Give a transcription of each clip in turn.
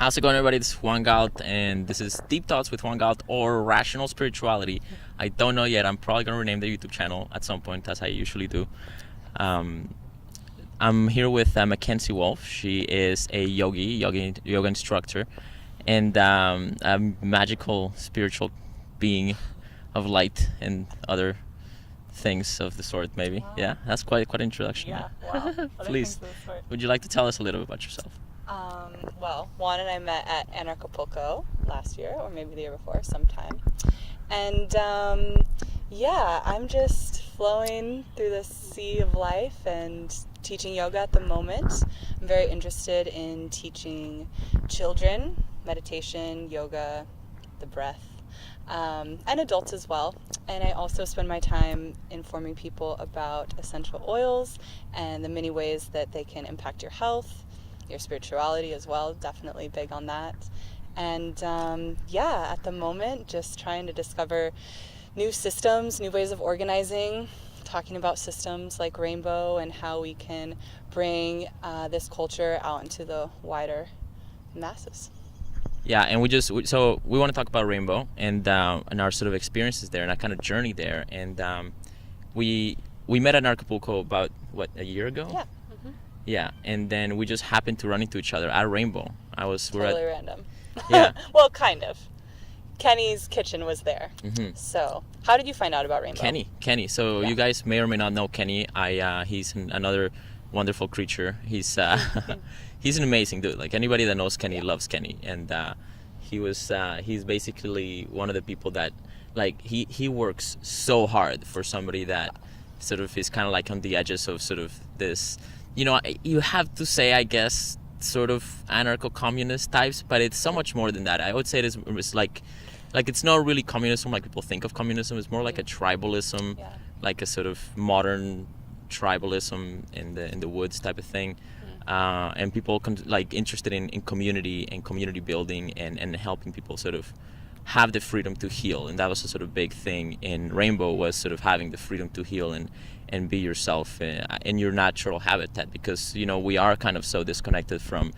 How's it going, everybody? This is Juan Galt, and this is Deep Thoughts with Juan Galt, or Rational Spirituality. I don't know yet. I'm probably going to rename the YouTube channel at some point, as I usually do. Um, I'm here with Mackenzie Wolf. She is a yoga instructor, and a magical spiritual being of light and other things of the sort, maybe. Wow. Yeah, that's quite an introduction. Yeah, wow. Other Please, things of the sort. would you like to tell us a little bit about yourself? Well, Juan and I met at Anarchapulco last year, or maybe the year before, sometime. And I'm just flowing through the sea of life and teaching yoga at the moment. I'm very interested in teaching children meditation, yoga, the breath, and adults as well. And I also spend my time informing people about essential oils and the many ways that they can impact your health, your spirituality as well, definitely big on that. And at the moment, just trying to discover new systems, new ways of organizing, talking about systems like Rainbow and how we can bring this culture out into the wider masses. Yeah, and we want to talk about Rainbow and our sort of experiences there and our kind of journey there. And we met at Acapulco about a year ago? Yeah. Yeah, and then we just happened to run into each other at Rainbow. Totally random. Yeah. Well, kind of. Kenny's kitchen was there. Mm-hmm. So, how did you find out about Rainbow? Kenny. So Yeah. you guys may or may not know Kenny. He's another wonderful creature. He's he's an amazing dude. Like, anybody that knows Kenny loves Kenny, and he's basically one of the people that, like, he works so hard for somebody that sort of is kind of like on the edges of sort of this, you have to say, I guess, sort of anarcho-communist types, but it's so much more than that. I would say it's like it's not really communism like people think of communism. It's more like a tribalism, Yeah. like a sort of modern tribalism in the woods type of thing. And people interested in community and community building and helping people sort of have the freedom to heal. And that was a sort of big thing in Rainbow, was sort of having the freedom to heal and be yourself in your natural habitat, because we are kind of so disconnected from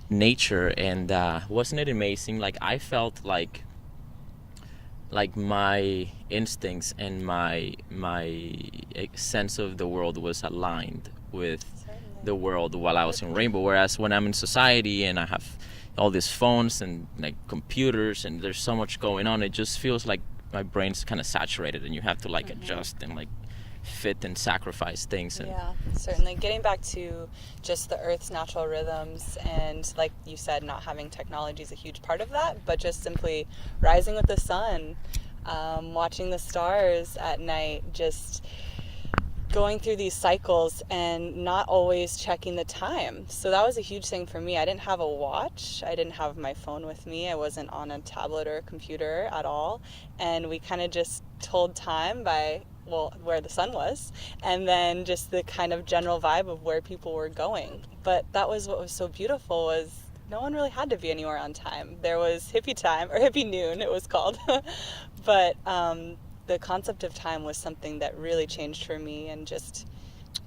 nature. And wasn't it amazing? Like, I felt like my instincts and my sense of the world was aligned with the world while I was in Rainbow. Whereas when I'm in society and I have all these phones and like computers and there's so much going on, it just feels like my brain's kind of saturated and you have to adjust and fit and sacrifice things. And Yeah, certainly. Getting back to just the Earth's natural rhythms, and like you said, not having technology is a huge part of that, but just simply rising with the sun, watching the stars at night, just going through these cycles and not always checking the time. So that was a huge thing for me. I didn't have a watch. I didn't have my phone with me. I wasn't on a tablet or a computer at all. And we kind of just told time by where the sun was, and then just the kind of general vibe of where people were going. But that was what was so beautiful, was no one really had to be anywhere on time. There was hippie time, or hippie noon it was called. But the concept of time was something that really changed for me, and just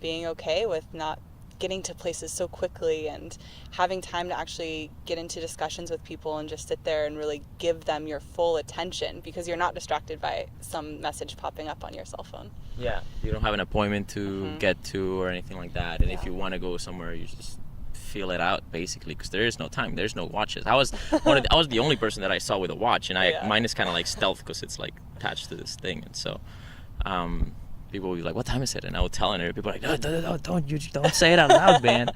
being okay with not getting to places so quickly and having time to actually get into discussions with people and just sit there and really give them your full attention, because you're not distracted by some message popping up on your cell phone. yeah, you don't have an appointment to get to or anything like that. And if you want to go somewhere, you just feel it out, basically, because there is no time, there's no watches. I was the only person that I saw with a watch, and mine is kind of like stealth because it's like attached to this thing. And so people will be like, what time is it? And I would tell, and people are like, no, don't say it out loud, man.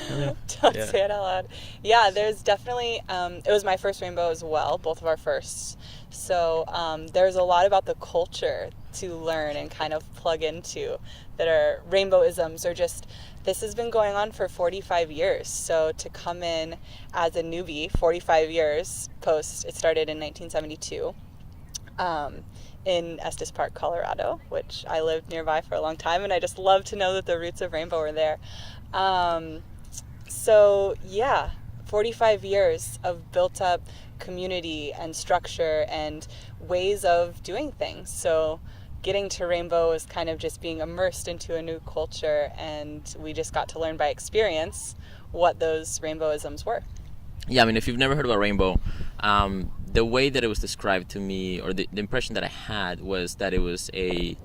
Don't say it out loud. Yeah, there's definitely, it was my first Rainbow as well, both of our firsts. So there's a lot about the culture to learn and kind of plug into that are Rainbowisms, or just, this has been going on for 45 years. So to come in as a newbie, 45 years post, it started in 1972. In Estes Park, Colorado, which I lived nearby for a long time, and I just love to know that the roots of Rainbow are there. 45 years of built up community and structure and ways of doing things. So getting to Rainbow was kind of just being immersed into a new culture, and we just got to learn by experience what those Rainbowisms were. Yeah, I mean, if you've never heard about rainbow, the way that it was described to me, or the impression that I had, was that it was a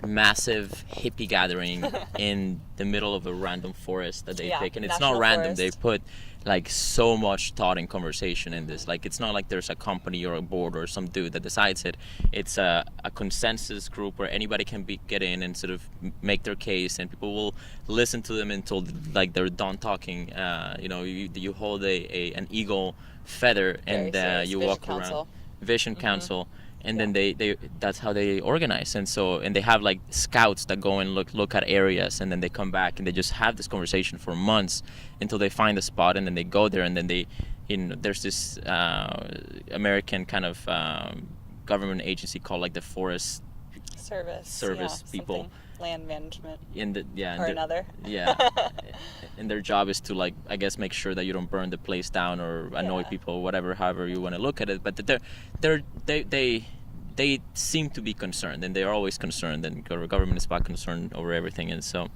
massive hippie gathering in the middle of a random forest that they pick. And it's not random. They put like so much thought and conversation in this. Like, it's not like there's a company or a board or some dude that decides it. It's a consensus group where anybody can get in and sort of make their case, and people will listen to them until like they're done talking. You hold an eagle feather, and you walk around. Vision Council. And then they that's how they organize. And they have like scouts that go and look at areas, and then they come back and they just have this conversation for months until they find a spot, and then they go there, and then there's this American kind of government agency called like the Forest Service people. Land management another. And their job is to, like, I guess, make sure that you don't burn the place down or annoy people, however you want to look at it. But they seem to be concerned, and they are always concerned, and government is concerned over everything. And so,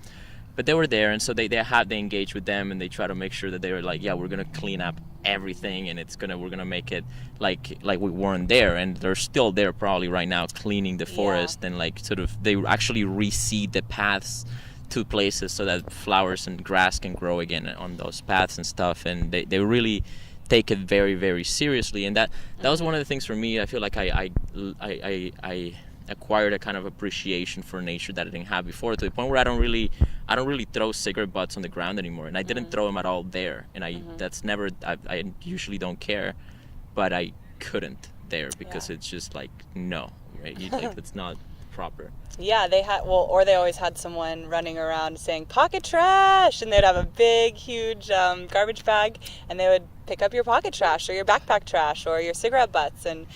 but they were there, and so they engage with them, and they try to make sure that they were like, yeah, we're gonna clean up everything, and we're gonna make it like we weren't there, and they're still there probably right now cleaning the forest, and like sort of they actually reseed the paths to places so that flowers and grass can grow again on those paths and stuff, and they really take it very, very seriously. And that was one of the things for me. I feel like I acquired a kind of appreciation for nature that I didn't have before, to the point where I don't really throw cigarette butts on the ground anymore, and I didn't throw them at all there, and I usually don't care, but I couldn't there because it's just like, no, right? Like, it's not proper. Yeah, they always had someone running around saying pocket trash, and they'd have a big, huge garbage bag, and they would pick up your pocket trash or your backpack trash or your cigarette butts, and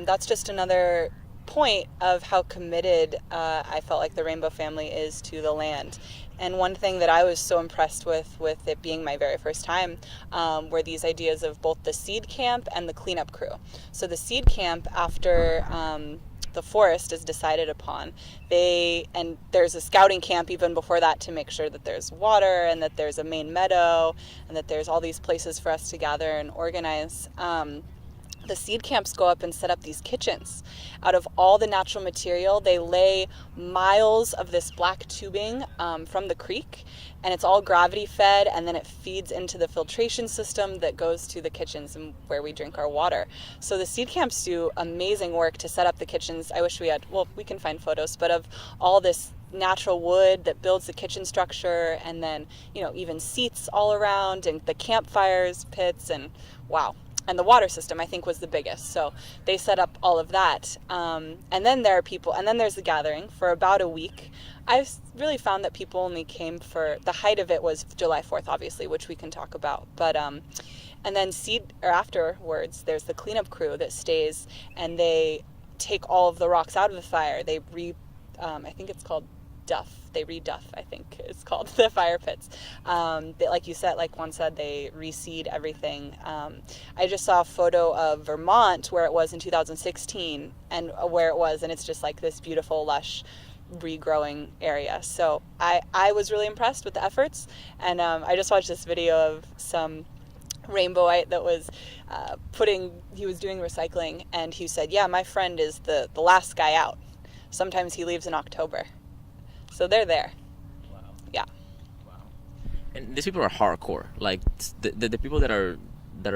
that's just another point of how committed I felt like the Rainbow family is to the land. And one thing that I was so impressed with it being my very first time, were these ideas of both the seed camp and the cleanup crew. So the seed camp, after the forest is decided upon, and there's a scouting camp even before that to make sure that there's water and that there's a main meadow and that there's all these places for us to gather and organize. The seed camps go up and set up these kitchens out of all the natural material. They lay miles of this black tubing from the creek, and it's all gravity fed, and then it feeds into the filtration system that goes to the kitchens and where we drink our water. So the seed camps do amazing work to set up the kitchens. I wish we can find photos, but of all this natural wood that builds the kitchen structure, and then even seats all around, and the campfires, pits, and wow. And the water system, I think, was the biggest. So they set up all of that. And then there are people, and then there's the gathering for about a week. I've really found that people only came for, the height of it was July 4th, obviously, which we can talk about. But, and then afterwards, there's the cleanup crew that stays, and they take all of the rocks out of the fire. They I think it's called reduff, I think it's called, the fire pits. Like you said, like Juan said, they reseed everything. I just saw a photo of Vermont where it was in 2016 and where it was, and it's just like this beautiful, lush, regrowing area. So I was really impressed with the efforts, and I just watched this video of some rainbowite that was he was doing recycling, and he said, yeah, my friend is the last guy out. Sometimes he leaves in October. So they're there. Wow. Yeah. Wow. And these people are hardcore. Like the people that are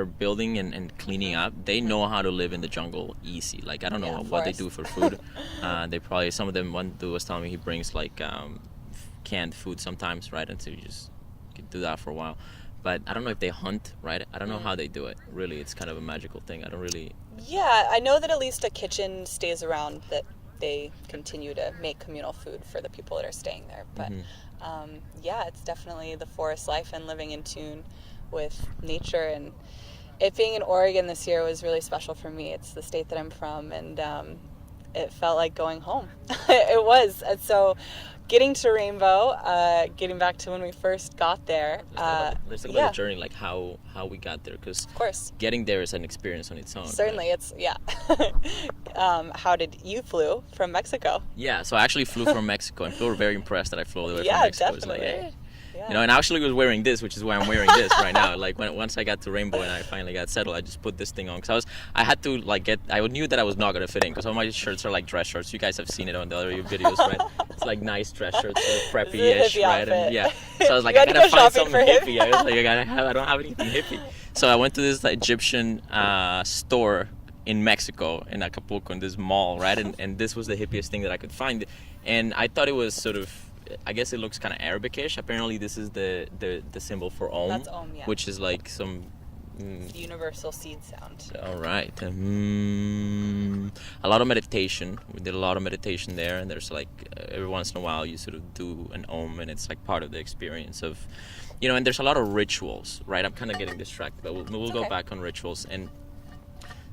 building and cleaning up, they know how to live in the jungle easy. Like, I don't know what they do for food. They probably, some of them, one dude was telling me he brings like canned food sometimes, right? And so you just can do that for a while. But I don't know if they hunt, right? I don't know how they do it. Really, it's kind of a magical thing. I don't really... Yeah, I know that at least a kitchen stays around that they continue to make communal food for the people that are staying there. But yeah, it's definitely the forest life and living in tune with nature. And it being in Oregon this year was really special for me. It's the state that I'm from, and it felt like going home. It was. And so getting to Rainbow, getting back to when we first got there. Let's talk about the journey, like how we got there, because of course, getting there is an experience on its own. Certainly, right? It's how did you flew from Mexico? Yeah, so I actually flew from Mexico, and people were very impressed that I flew all the way from Mexico. Definitely. It's like, You know, and I actually was wearing this, which is why I'm wearing this right now. Like once I got to Rainbow and I finally got settled, I just put this thing on because I had to like I knew that I was not gonna fit in because all my shirts are like dress shirts. You guys have seen it on the other videos, right? It's like nice dress shirts, sort of preppy-ish, right? And yeah, so I was like, I gotta find something hippie. I was like, I don't have anything hippie. So I went to this Egyptian store in Mexico, in Acapulco, in this mall, right? And this was the hippiest thing that I could find. And I thought it was sort of, I guess it looks kind of Arabic-ish. Apparently this is the symbol for Om. That's Om, yeah. Which is like some... universal seed sound. All right. A lot of meditation. We did a lot of meditation there, and there's like, every once in a while you sort of do an Om, and it's like part of the experience of, you know, and there's a lot of rituals, right? I'm kind of getting distracted, but we'll go back on rituals. And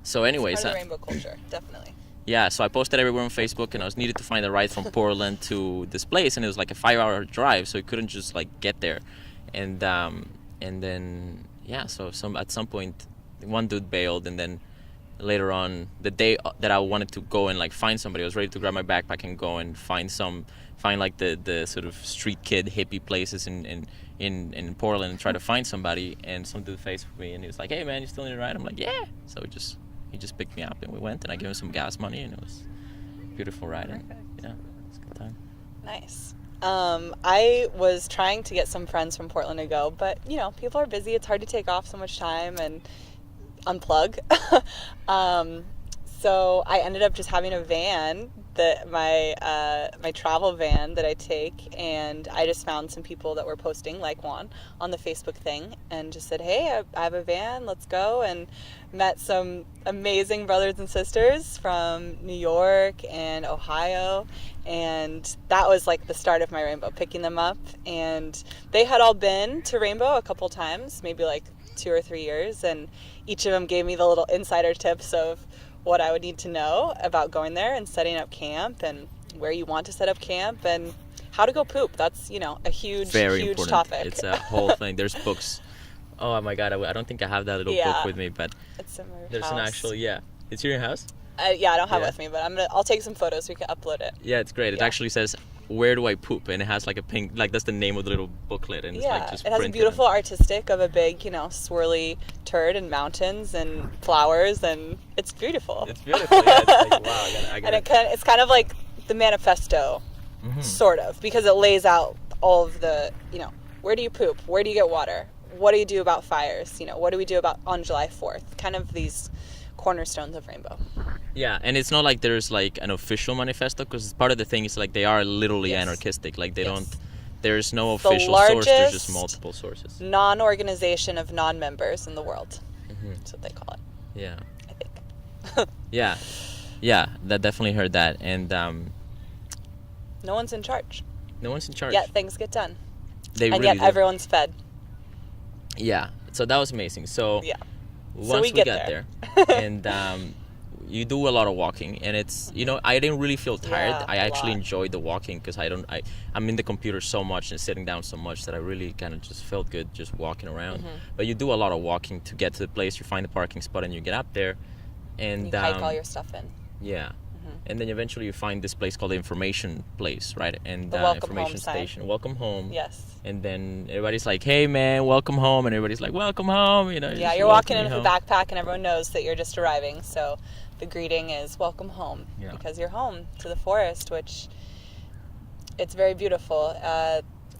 so anyways... It's part of the rainbow culture, definitely. Yeah, so I posted everywhere on Facebook, and I was needed to find a ride from Portland to this place, and it was like a 5-hour drive, so I couldn't just like get there. And then yeah, so at some point, one dude bailed, and then later on, the day that I wanted to go and like find somebody, I was ready to grab my backpack and go and find like the sort of street kid hippie places in Portland and try to find somebody. And some dude Facebooked me, and he was like, "Hey man, you still need a ride?" I'm like, "Yeah." So he just picked me up, and we went, and I gave him some gas money, and it was a beautiful ride. And yeah, it was a good time. Nice. I was trying to get some friends from Portland to go, but you know, people are busy. It's hard to take off so much time and unplug. So I ended up just having a van, my travel van that I take, and I just found some people that were posting, like Juan, on the Facebook thing, and just said, "Hey, I have a van, let's go," and met some amazing brothers and sisters from New York and Ohio, and that was like the start of my Rainbow, picking them up. And they had all been to Rainbow a couple times, maybe like 2 or 3 years, and each of them gave me the little insider tips of what I would need to know about going there and setting up camp, and where you want to set up camp, and how to go poop. That's, you know, a huge important topic. It's a whole thing. There's books. Oh my God, I don't think I have that little book with me, but it's in my there's house. an actual, it's in your house? Yeah, I don't have it with me, but I'll take some photos so we can upload it. Yeah, it's great. It actually says, "Where do I poop?" and it has like a pink, like that's the name of the little booklet, and it's like just it has a beautiful artistic of a big, you know, swirly turd and mountains and flowers, and it's beautiful. It's beautiful. Yeah, it's like, wow, I got and it's kind of like the manifesto, sort of, because it lays out all of the, you know, where do you poop? Where do you get water? What do you do about fires? You know, what do we do about on July 4th? Kind of these cornerstones of Rainbow. Yeah, and it's not like there's like an official manifesto, because part of the thing is like they are literally anarchistic. Like they don't, there's no official source, there's just multiple sources. Non-organization of non-members in the world. That's what they call it. Yeah. I think. Yeah, that definitely heard that. And no one's in charge. No one's in charge. Yet things get done. They and really yet do. Everyone's fed. Yeah, so that was amazing. So once we got there and you do a lot of walking, and it's, you know, I didn't really feel tired. I actually enjoyed the walking, because I'm in the computer so much and sitting down so much that I really kind of just felt good just walking around. But you do a lot of walking to get to the place. You find the parking spot and you get up there, and you hike all your stuff in. Yeah. And then eventually you find this place called the information place, right? And the welcome information home station. sign. Welcome home. Yes. And then everybody's like, "Hey man, welcome home," and everybody's like, "Welcome home," you know. Yeah, you're walking in with a backpack, and everyone knows that you're just arriving. So the greeting is "Welcome home," because you're home to the forest, which it's very beautiful.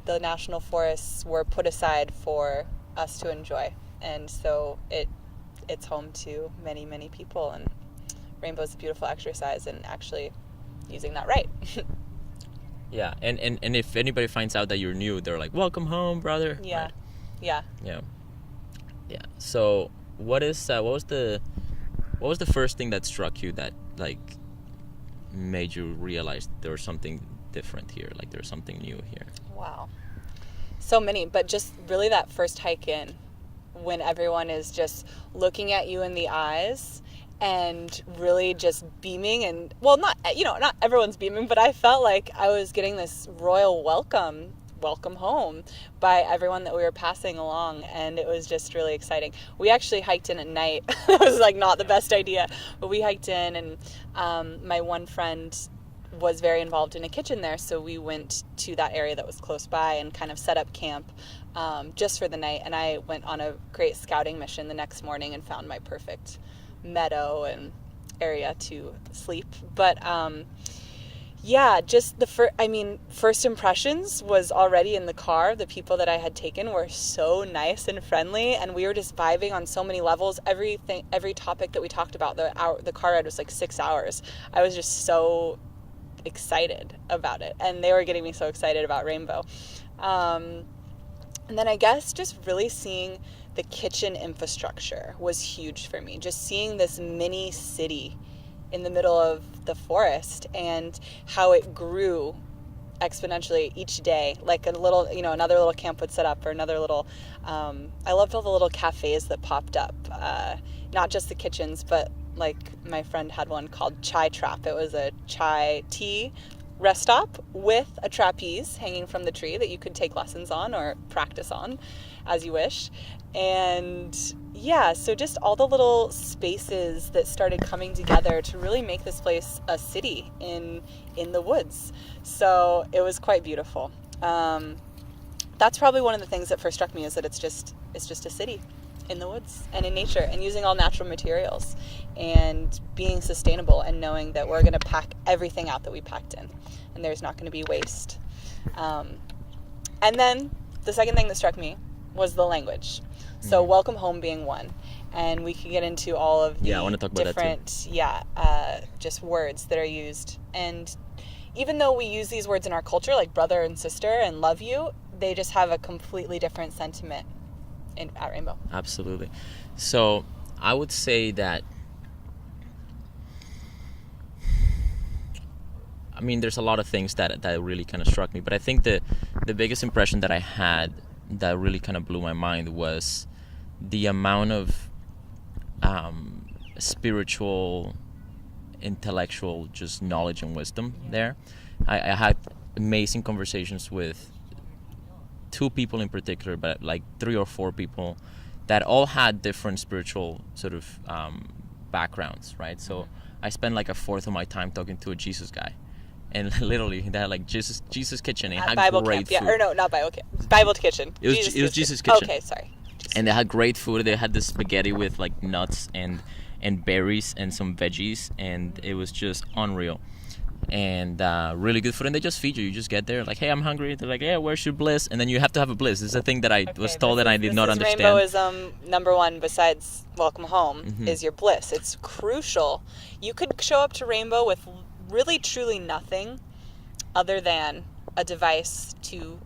The national forests were put aside for us to enjoy, and so it's home to many, many people, and Rainbow is a beautiful exercise in actually using that right. Yeah, and if anybody finds out that you're new, they're like, "Welcome home, brother." Yeah, right? yeah. So what was the first thing that struck you that like made you realize there was something different here, like there's something new here? Wow, so many, but just really that first hike in, when everyone is just looking at you in the eyes and really just beaming, and not everyone's beaming, but I felt like I was getting this royal welcome home by everyone that we were passing along, and it was just really exciting. We actually hiked in at night. It was like not the best idea, but we hiked in, and my one friend was very involved in a kitchen there, so we went to that area that was close by and kind of set up camp just for the night. And I went on a great scouting mission the next morning and found my perfect meadow and area to sleep. But yeah, just first impressions was already in the car. The people that I had taken were so nice and friendly, and we were just vibing on so many levels. Every topic that we talked about, the car ride was like 6 hours. I was just so excited about it, and they were getting me so excited about Rainbow. And then I guess just really seeing the kitchen infrastructure was huge for me. Just seeing this mini city in the middle of the forest and how it grew exponentially each day, like a little, another little camp would set up, or another little, I loved all the little cafes that popped up, not just the kitchens, but like my friend had one called Chai Trap. It was a chai tea rest stop with a trapeze hanging from the tree that you could take lessons on or practice on as you wish. And yeah, so just all the little spaces that started coming together to really make this place a city in the woods. So it was quite beautiful. That's probably one of the things that first struck me, is that it's just a city in the woods and in nature, and using all natural materials and being sustainable, and knowing that we're going to pack everything out that we packed in, and there's not going to be waste. And then the second thing that struck me was the language. So welcome home being one, and we can get into all of the I want to talk about different just words that are used. And even though we use these words in our culture, like brother and sister and love you, they just have a completely different sentiment at Rainbow. Absolutely. So I would say that, I mean, there's a lot of things that really kind of struck me, but I think the biggest impression that I had that really kind of blew my mind was the amount of spiritual, intellectual, just knowledge and wisdom there. I had amazing conversations with 2 people in particular, but like 3 or 4 people that all had different spiritual sort of backgrounds, right? So I spent like a fourth of my time talking to a Jesus guy. And literally, they had like Jesus Kitchen. It had Bible great camp, food. Or no, not Bible camp. Bible Kitchen. It was Jesus Kitchen. Okay, sorry. And they had great food. They had this spaghetti with like nuts and berries and some veggies, and it was just unreal. And really good food. And they just feed you. You just get there like, hey, I'm hungry. They're like, yeah, where's your Bliss? And then you have to have a Bliss. This is a thing that I was told that I did not understand. Rainbowism number one, besides welcome home, is your Bliss. It's crucial. You could show up to Rainbow with really truly nothing other than a device to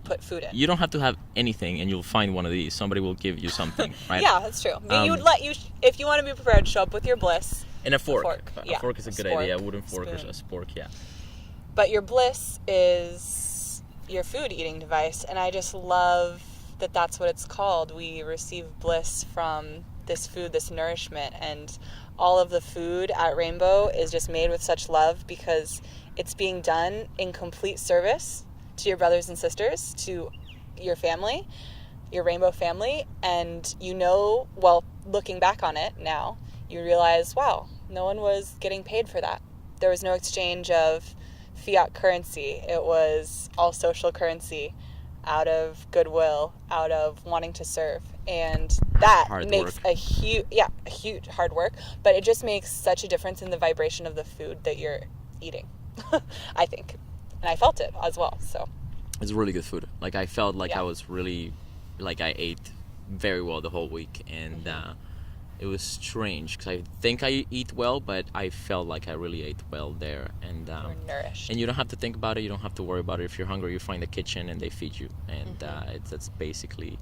put food in. You don't have to have anything, and you'll find one of these. Somebody will give you something, right? Yeah, that's true. If you want to be prepared, show up with your Bliss. And a fork. Yeah. A fork is a good idea. A wooden fork or a spork, yeah. But your Bliss is your food eating device, and I just love that that's what it's called. We receive bliss from this food, this nourishment, and all of the food at Rainbow is just made with such love, because it's being done in complete service to your brothers and sisters, to your family, your Rainbow family. And looking back on it now, you realize, wow, no one was getting paid for that. There was no exchange of fiat currency. It was all social currency, out of goodwill, out of wanting to serve. And that makes a huge hard work, but it just makes such a difference in the vibration of the food that you're eating, I think. And I felt it as well, so. It's really good food. Like, I felt like I was really, like, I ate very well the whole week, and it was strange, because I think I eat well, but I felt like I really ate well there. And we're nourished. And you don't have to think about it. You don't have to worry about it. If you're hungry, you find the kitchen and they feed you. And that's basically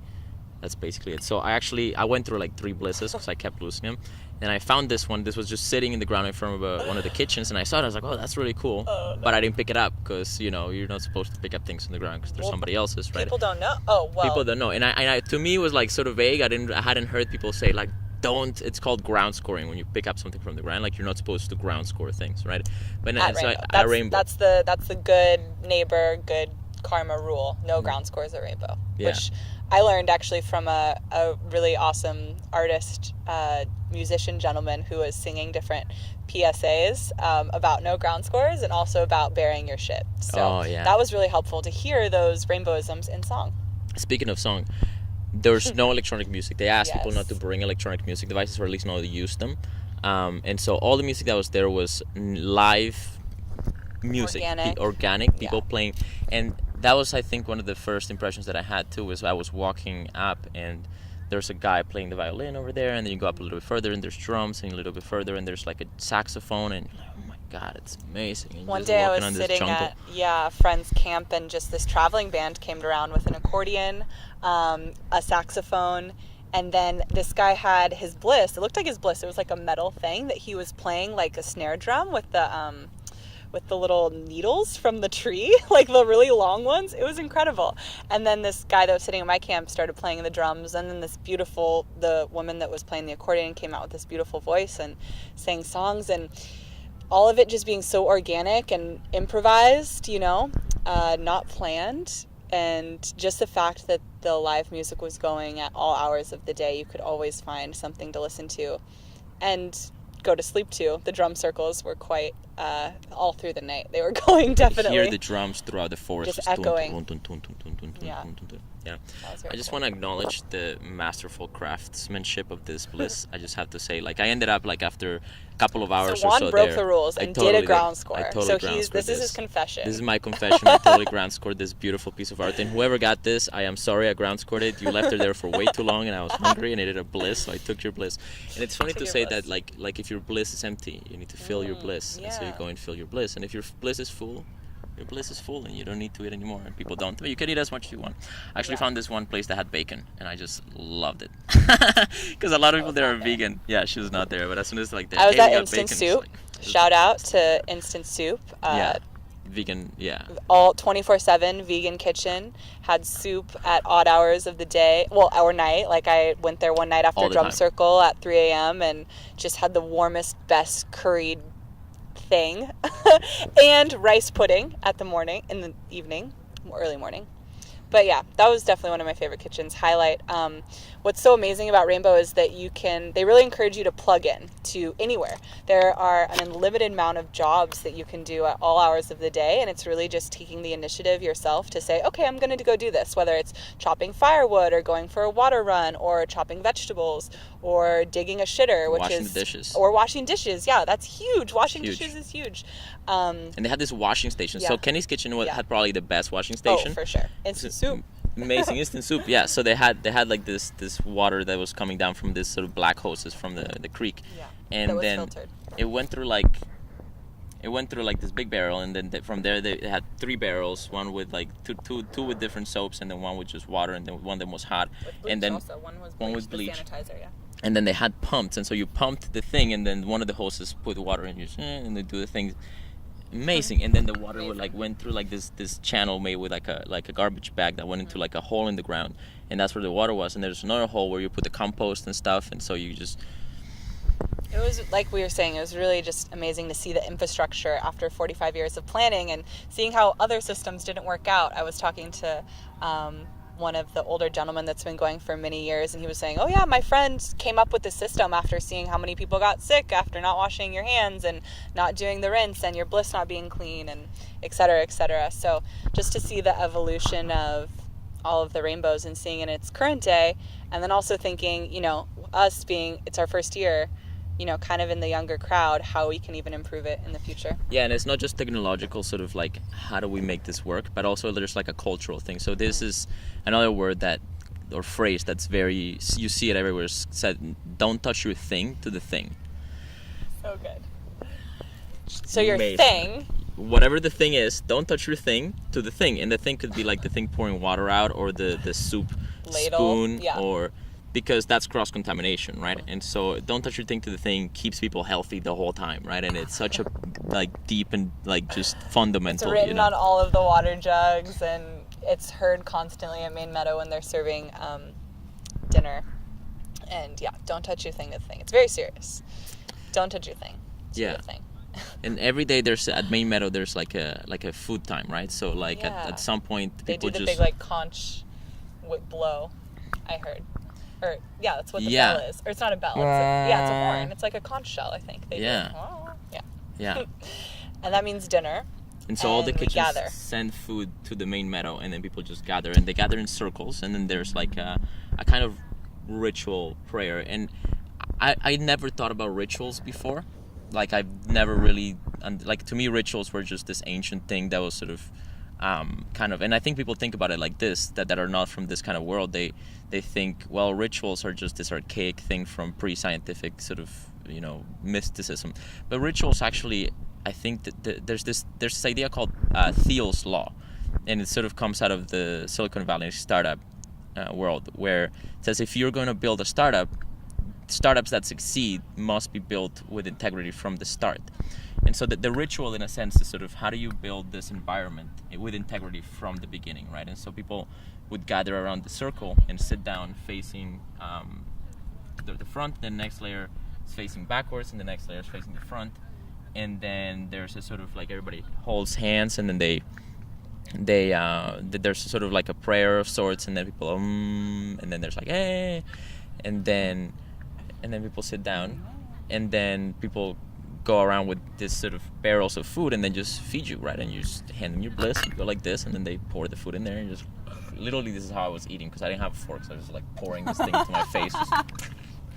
it. So I went through like 3 Blisses, because I kept losing them. And I found this one. This was just sitting in the ground in front of one of the kitchens, and I saw it. I was like, oh, that's really cool. Oh, no. But I didn't pick it up, because you're not supposed to pick up things on the ground, because they're somebody else's, right? People don't know. Oh, well. People don't know. And I to me, it was like sort of vague. I hadn't heard people say like, don't. It's called ground scoring when you pick up something from the ground. Like, you're not supposed to ground score things, right? But at Rainbow, that's the good neighbor, good karma rule. No ground scores at Rainbow, which I learned actually from a really awesome artist, musician gentleman who was singing different PSAs about no ground scores and also about burying your shit. So that was really helpful to hear those rainbowisms in song. Speaking of song, there's no electronic music. They asked people not to bring electronic music devices, or at least not to use them. And so all the music that was there was live music, organic people playing. And that was, I think, one of the first impressions that I had too, was I was walking up and there's a guy playing the violin over there, and then you go up a little bit further and there's drums, and a little bit further and there's like a saxophone, and oh my God, it's amazing. And one day I was sitting at a friend's camp, and just this traveling band came around with an accordion, a saxophone, and then this guy had his Bliss. It looked like his Bliss. It was like a metal thing that he was playing like a snare drum with the little needles from the tree, like the really long ones. It was incredible. And then this guy that was sitting at my camp started playing the drums, and then the woman that was playing the accordion came out with this beautiful voice and sang songs, and all of it just being so organic and improvised, not planned. And just the fact that the live music was going at all hours of the day, you could always find something to listen to and go to sleep to. The drum circles were quite all through the night. They were going definitely. Hear the drums throughout the forest, just echoing. Yeah. I just want to acknowledge the masterful craftsmanship of this Bliss. I just have to say, like, I ended up like after a couple of hours Juan or so broke the rules and did a ground score. This is his confession. This is my confession. I totally ground scored this beautiful piece of art. And whoever got this, I am sorry I ground scored it. You left it there for way too long, and I was hungry, and I did a Bliss, so I took your Bliss. And it's funny to say that like if your Bliss is empty, you need to fill your Bliss. And so you go and fill your Bliss. And if your Bliss is full, your Bliss is full, and you don't need to eat anymore. And people don't. But you can eat as much as you want. I actually found this one place that had bacon, and I just loved it. Because a lot of people there are vegan. Yeah, she was not there, but as soon as like I was at Instant Soup. Shout out to Instant Soup. Vegan, all 24/7 vegan kitchen. Had soup at odd hours of the day, or night. Like I went there one night after drum circle at 3 a.m. and just had the warmest, best curried thing, and rice pudding in the evening, early morning. But yeah, that was definitely one of my favorite kitchens. Highlight. What's so amazing about Rainbow is that they really encourage you to plug in to anywhere. There are an unlimited amount of jobs that you can do at all hours of the day, and it's really just taking the initiative yourself to say, okay, I'm going to go do this, whether it's chopping firewood or going for a water run or chopping vegetables or digging a shitter, washing dishes. Yeah, that's huge. Washing dishes is huge. And they had this washing station. So Kenny's Kitchen had probably the best washing station. Oh, for sure. Instant soup. Amazing instant soup. Yeah, so they had like this water that was coming down from this sort of black hoses from the creek. Yeah. And that was then filtered. it went through like this big barrel, and then from there they had 3 barrels, one with like two with different soaps, and then one with just water, and then one that was hot. With bleach and then also. One was bleach. The sanitizer, And then they had pumps, and so you pumped the thing, and then one of the hoses put water in, and they do the thing. Amazing. And then the water would went through like this channel made with like a garbage bag that went into like a hole in the ground, and that's where the water was. And there's another hole where you put the compost and stuff, and so you just. It was, like we were saying, it was really just amazing to see the infrastructure after 45 years of planning and seeing how other systems didn't work out. I was talking to one of the older gentlemen that's been going for many years, and he was saying, oh yeah, my friend came up with the system after seeing how many people got sick after not washing your hands and not doing the rinse and your Bliss not being clean, and et cetera, et cetera. So just to see the evolution of all of the rainbows and seeing it in its current day, and then also thinking, us being, it's our first year, kind of in the younger crowd, how we can even improve it in the future. Yeah, and it's not just technological, sort of like, how do we make this work, but also there's like a cultural thing. So this is another word or phrase that's very, you see it everywhere, said, don't touch your thing to the thing. So good. So your thing. Whatever the thing is, don't touch your thing to the thing. And the thing could be like the thing pouring water out, or the soup ladle, spoon, or... Because that's cross-contamination, right? And so don't touch your thing to the thing keeps people healthy the whole time, right? And it's such a deep and just fundamental. It's written on all of the water jugs, and it's heard constantly at Main Meadow when they're serving dinner. And yeah, don't touch your thing to the thing. It's very serious. Don't touch your thing to the thing. And every day at Main Meadow there's like a food time, right? So at some point they people do the big conch blow, I heard. Or, yeah, that's what the Yeah. bell is. Or it's not a bell. It's a horn. It's like a conch shell, I think. They Yeah. do. Oh, yeah. Yeah. And that means dinner. And so all the And we kitchens gather. send food to the main meadow, and then people just gather, and they gather in circles, and then there's like a kind of ritual prayer. And I never thought about rituals before. Like, I've never really, like, to me, rituals were just this ancient thing that was sort of kind of, and I think people think about it like this, that are not from this kind of world. They think, well, rituals are just this archaic thing from pre-scientific sort of, you know, mysticism. But rituals actually, I think that there's this idea called Thiel's law, and it sort of comes out of the Silicon Valley startup world, where it says if you're going to build a startups that succeed must be built with integrity from the start. And so the ritual, in a sense, is sort of how do you build this environment with integrity from the beginning, right? And so people would gather around the circle and sit down facing the front, the next layer is facing backwards, and the next layer is facing the front. And then there's a sort of like everybody holds hands, and then there's sort of like a prayer of sorts, and then people and then there's like hey, and then people sit down, and then people go around with this sort of barrels of food and then just feed you, right? And you just hand them your Bliss, you go like this, and then they pour the food in there, and just literally this is how I was eating, because I didn't have a fork, so I was just like pouring this thing into my face.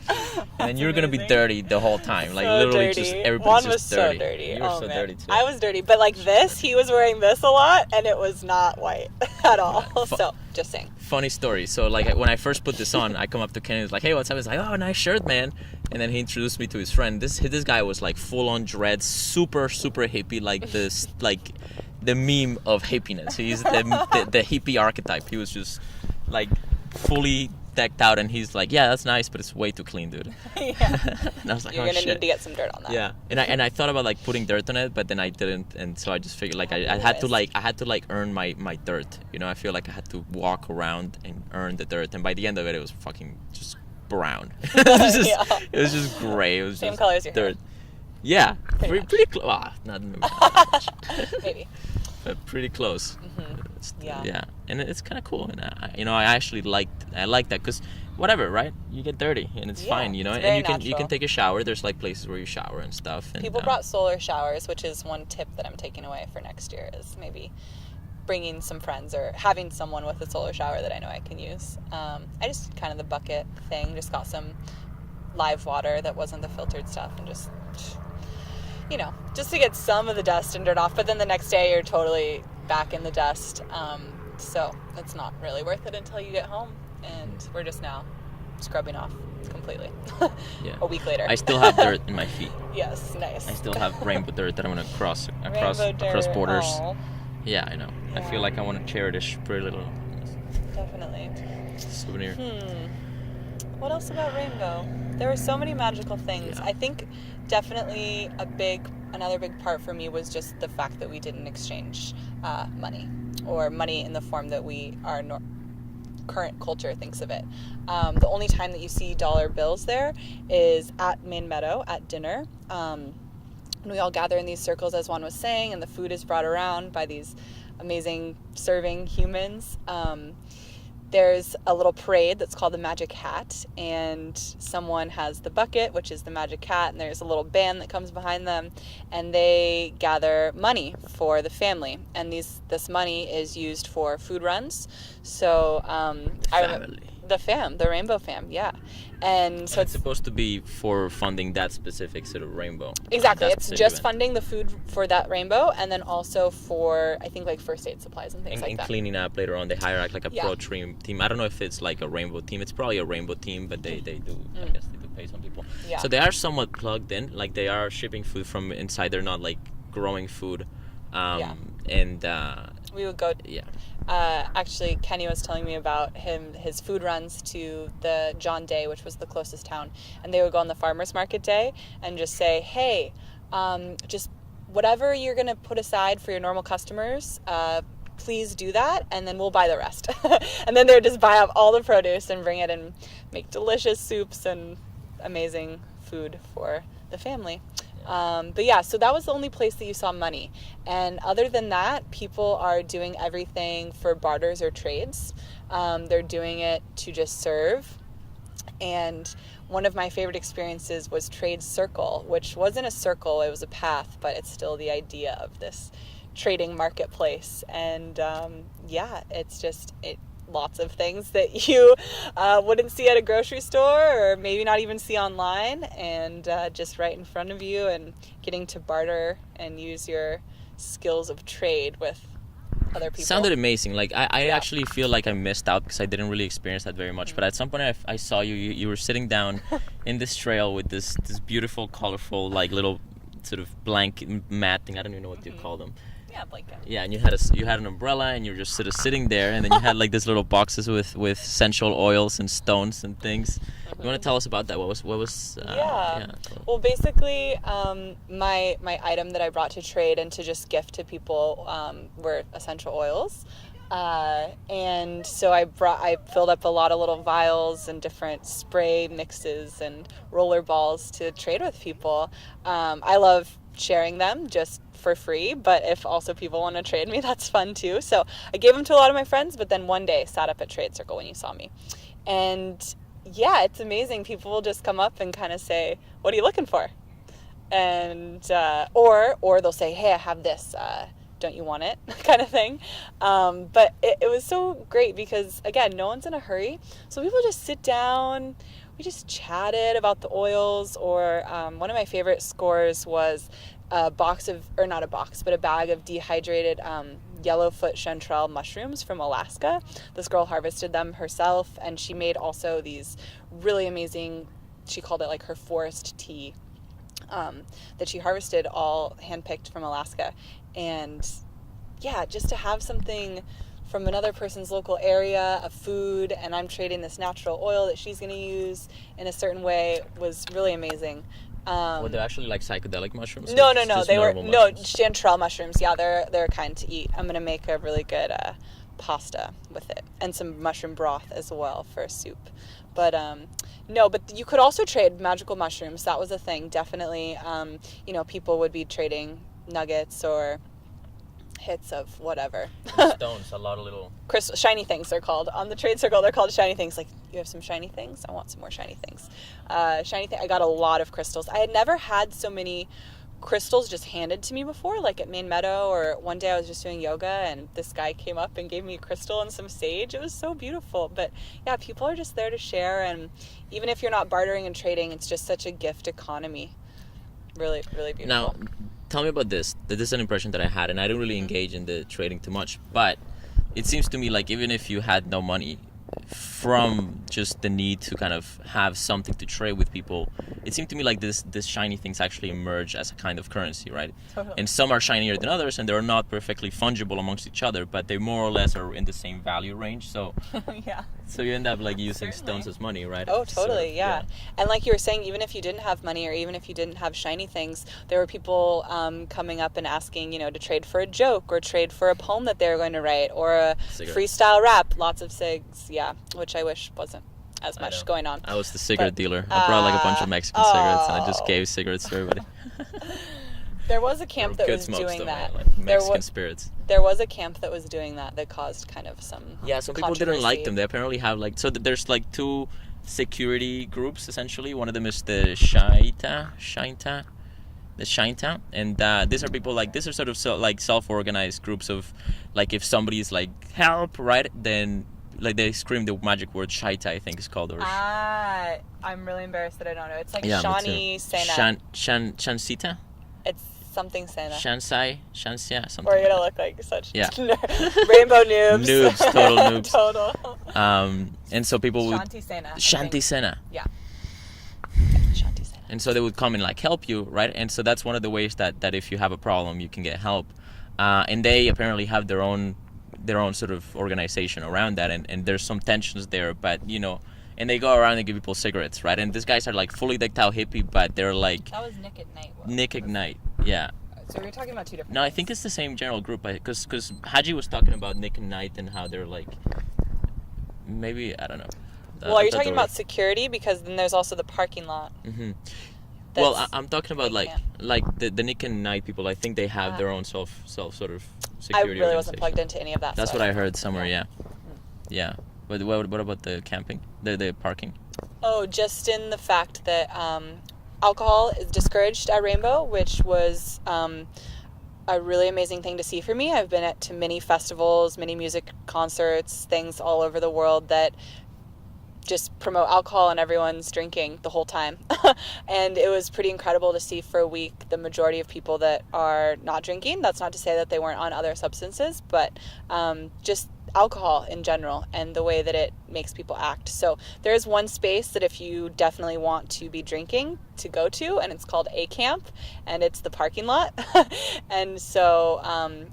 And then you're gonna be dirty the whole time, like So literally dirty. just everybody's Juan just was dirty. so dirty. You were Oh, so man. dirty too. I was dirty, but like this, he was wearing this a lot, and it was not white at all. So, just saying. Funny story. So like when I first put this on, I come up to Kenny, he's like, "Hey, what's up?" He's like, "Oh, nice shirt, man." And then he introduced me to his friend. This guy was like full on dreads, super hippie, like this, like the meme of hippiness. He's the hippie archetype. He was just like fully decked out, and he's like, "Yeah, that's nice, but it's way too clean, dude." Yeah. And I was like, You're "Oh gonna shit." need to get some dirt on that. Yeah, and I thought about like putting dirt on it, but then I didn't, and so I just figured like I had to earn my dirt. You know, I feel like I had to walk around and earn the dirt, and by the end of it, it was fucking just brown. It was just gray. It was Same just color as your dirt. hair. Yeah, pretty close. Not maybe not much. Maybe. But pretty close. Yeah. Yeah, and it's kind of cool, and I actually like that, because whatever, right? You get dirty, and it's fine, you know. it's And very you can take a shower. There's like places where you shower and stuff. And, People brought solar showers, which is one tip that I'm taking away for next year, is maybe bringing some friends or having someone with a solar shower that I know I can use. I just kind of the bucket thing, just got some live water that wasn't the filtered stuff, and just, you know, just to get some of the dust and dirt off. But then the next day you're totally back in the dust. So it's not really worth it until you get home, and we're just now scrubbing off completely. Yeah. A week later. I still have dirt in my feet. Yes, nice. I still have rainbow dirt that I'm gonna cross Rainbow dirt. borders. Aw, Yeah, I know. I Yeah. feel like I want to cherish pretty little definitely. souvenir. What else about Rainbow? There were so many magical things. Yeah. I think definitely another big part for me was just the fact that we didn't exchange money, or money in the form that our current culture thinks of it. The only time that you see dollar bills there is at Main Meadow at dinner. And we all gather in these circles, as Juan was saying, and the food is brought around by these amazing serving humans. There's a little parade that's called the Magic Hat, and someone has the bucket, which is the Magic Hat, and there's a little band that comes behind them, and they gather money for the family, and this money is used for food runs. So the Rainbow Fam, yeah. And so it's supposed to be for funding that specific sort of rainbow. Exactly. That It's specific just event. funding the food for that rainbow, and then also for, I think, like first aid supplies and things like And that. cleaning up later on. They hire like a Yeah. pro team. I don't know if it's like a rainbow team. It's probably a rainbow team, but they do. I guess they do pay some people. Yeah. So they are somewhat plugged in. Like they are shipping food from inside. They're not like growing food. Yeah. And We would go. yeah. Actually, Kenny was telling me about his food runs to the John Day, which was the closest town, and they would go on the farmers market day and just say, "Hey, just whatever you're gonna put aside for your normal customers, please do that, and then we'll buy the rest." And then they would just buy up all the produce and bring it and make delicious soups and amazing food for the family. But yeah, so that was the only place that you saw money. And other than that, people are doing everything for barters or trades. They're doing it to just serve. And one of my favorite experiences was Trade Circle, which wasn't a circle, it was a path, but it's still the idea of this trading marketplace. And it's just lots of things that you wouldn't see at a grocery store, or maybe not even see online, and just right in front of you, and getting to barter and use your skills of trade with other people. Sounded amazing. Like I actually feel like I missed out because I didn't really experience that very much. But at some point I saw you were sitting down in this trail with this beautiful, colorful, like little sort of blank mat thing. I don't even know what you call them. Yeah, blanket. Yeah, and you had an umbrella, and you were just sort of sitting there, and then you had like these little boxes with essential oils and stones and things. You want to tell us about that? What was? Well, basically, my item that I brought to trade and to just gift to people were essential oils. And so I filled up a lot of little vials and different spray mixes and roller balls to trade with people. I love sharing them just for free, but if also people want to trade me, that's fun too. So I gave them to a lot of my friends, but then one day sat up at Trade Circle when you saw me. And yeah, it's amazing. People will just come up and kind of say, what are you looking for? And or they'll say, hey, I have this, don't you want it? kind of thing. But it was so great because, again, no one's in a hurry. So people just sit down. We just chatted about the oils, or one of my favorite scores was a bag of dehydrated yellowfoot chanterelle mushrooms from Alaska. This girl harvested them herself, and she made also these really amazing, she called it like her forest tea, that she harvested all handpicked from Alaska. And yeah, just to have something from another person's local area of food, and I'm trading this natural oil that she's going to use in a certain way, was really amazing. Were they actually like psychedelic mushrooms? No. They were chanterelle mushrooms. Yeah, they're kind to eat. I'm gonna make a really good pasta with it, and some mushroom broth as well for soup. But but you could also trade magical mushrooms. That was a thing, definitely. People would be trading nuggets or hits of whatever. Stones, a lot of little crystal shiny things they're called. On the Trade Circle, they're called shiny things. Like, you have some shiny things? I want some more shiny things. I got a lot of crystals. I had never had so many crystals just handed to me before, like at Main Meadow, or one day I was just doing yoga and this guy came up and gave me a crystal and some sage. It was so beautiful. But yeah, people are just there to share, and even if you're not bartering and trading, it's just such a gift economy. Really, really beautiful. Now, tell me about this. This is an impression that I had, and I don't really engage in the trading too much, but it seems to me like even if you had no money, from just the need to kind of have something to trade with people, it seemed to me like this shiny things actually emerge as a kind of currency, right? Totally. And some are shinier than others, and they're not perfectly fungible amongst each other, but they more or less are in the same value range. So yeah. So you end up like using stones as money, right? Oh, totally, yeah. And like you were saying, even if you didn't have money, or even if you didn't have shiny things, there were people coming up and asking, to trade for a joke, or trade for a poem that they were going to write, or a freestyle rap. Lots of cigs, yeah, which I wish wasn't as much going on. I was the cigarette dealer. I brought like a bunch of Mexican cigarettes, and I just gave cigarettes to everybody. There was a camp that was doing that. Like Mexican spirits. There was a camp that was doing that caused kind of some some people didn't like them. They apparently have there's like two security groups essentially. One of them is the Shainta, and these are people these are sort of self-organized groups of like if somebody's like help, right, then like they scream the magic word Shaita, I think it's called. I'm really embarrassed that I don't know. It's like Shani Sena. Shansita? It's something Sena. Shansya, something. Or you're gonna look like such rainbow noobs. Noobs, total noobs. Total. And so people would Shanti Sena. Yeah. Shanti Sena. And so they would come and like help you, right? And so that's one of the ways that if you have a problem, you can get help. And they apparently have their own sort of organization around that, and there's some tensions there, but and they go around and give people cigarettes, right? And these guys are like fully decked out hippie, but they're like that was Nick at Night. Nick at Night, yeah. So we're talking about two different. No, I think it's the same general group, because Haji was talking about Nick at Night and how they're like maybe I don't know. Well, are you talking about security? Because then there's also the parking lot. Mm-hmm. Well, I'm talking about like the Nick and Night people. I think they have their own self sort of security. I really wasn't plugged into any of that. That's what I heard somewhere. Yeah. But what about the camping? The parking? Oh, just in the fact that alcohol is discouraged at Rainbow, which was a really amazing thing to see for me. I've been to many festivals, many music concerts, things all over the world that just promote alcohol and everyone's drinking the whole time. And it was pretty incredible to see for a week the majority of people that are not drinking. That's not to say that they weren't on other substances, but just alcohol in general and the way that it makes people act. So there is one space that if you definitely want to be drinking to go to, and it's called A Camp, and it's the parking lot. And so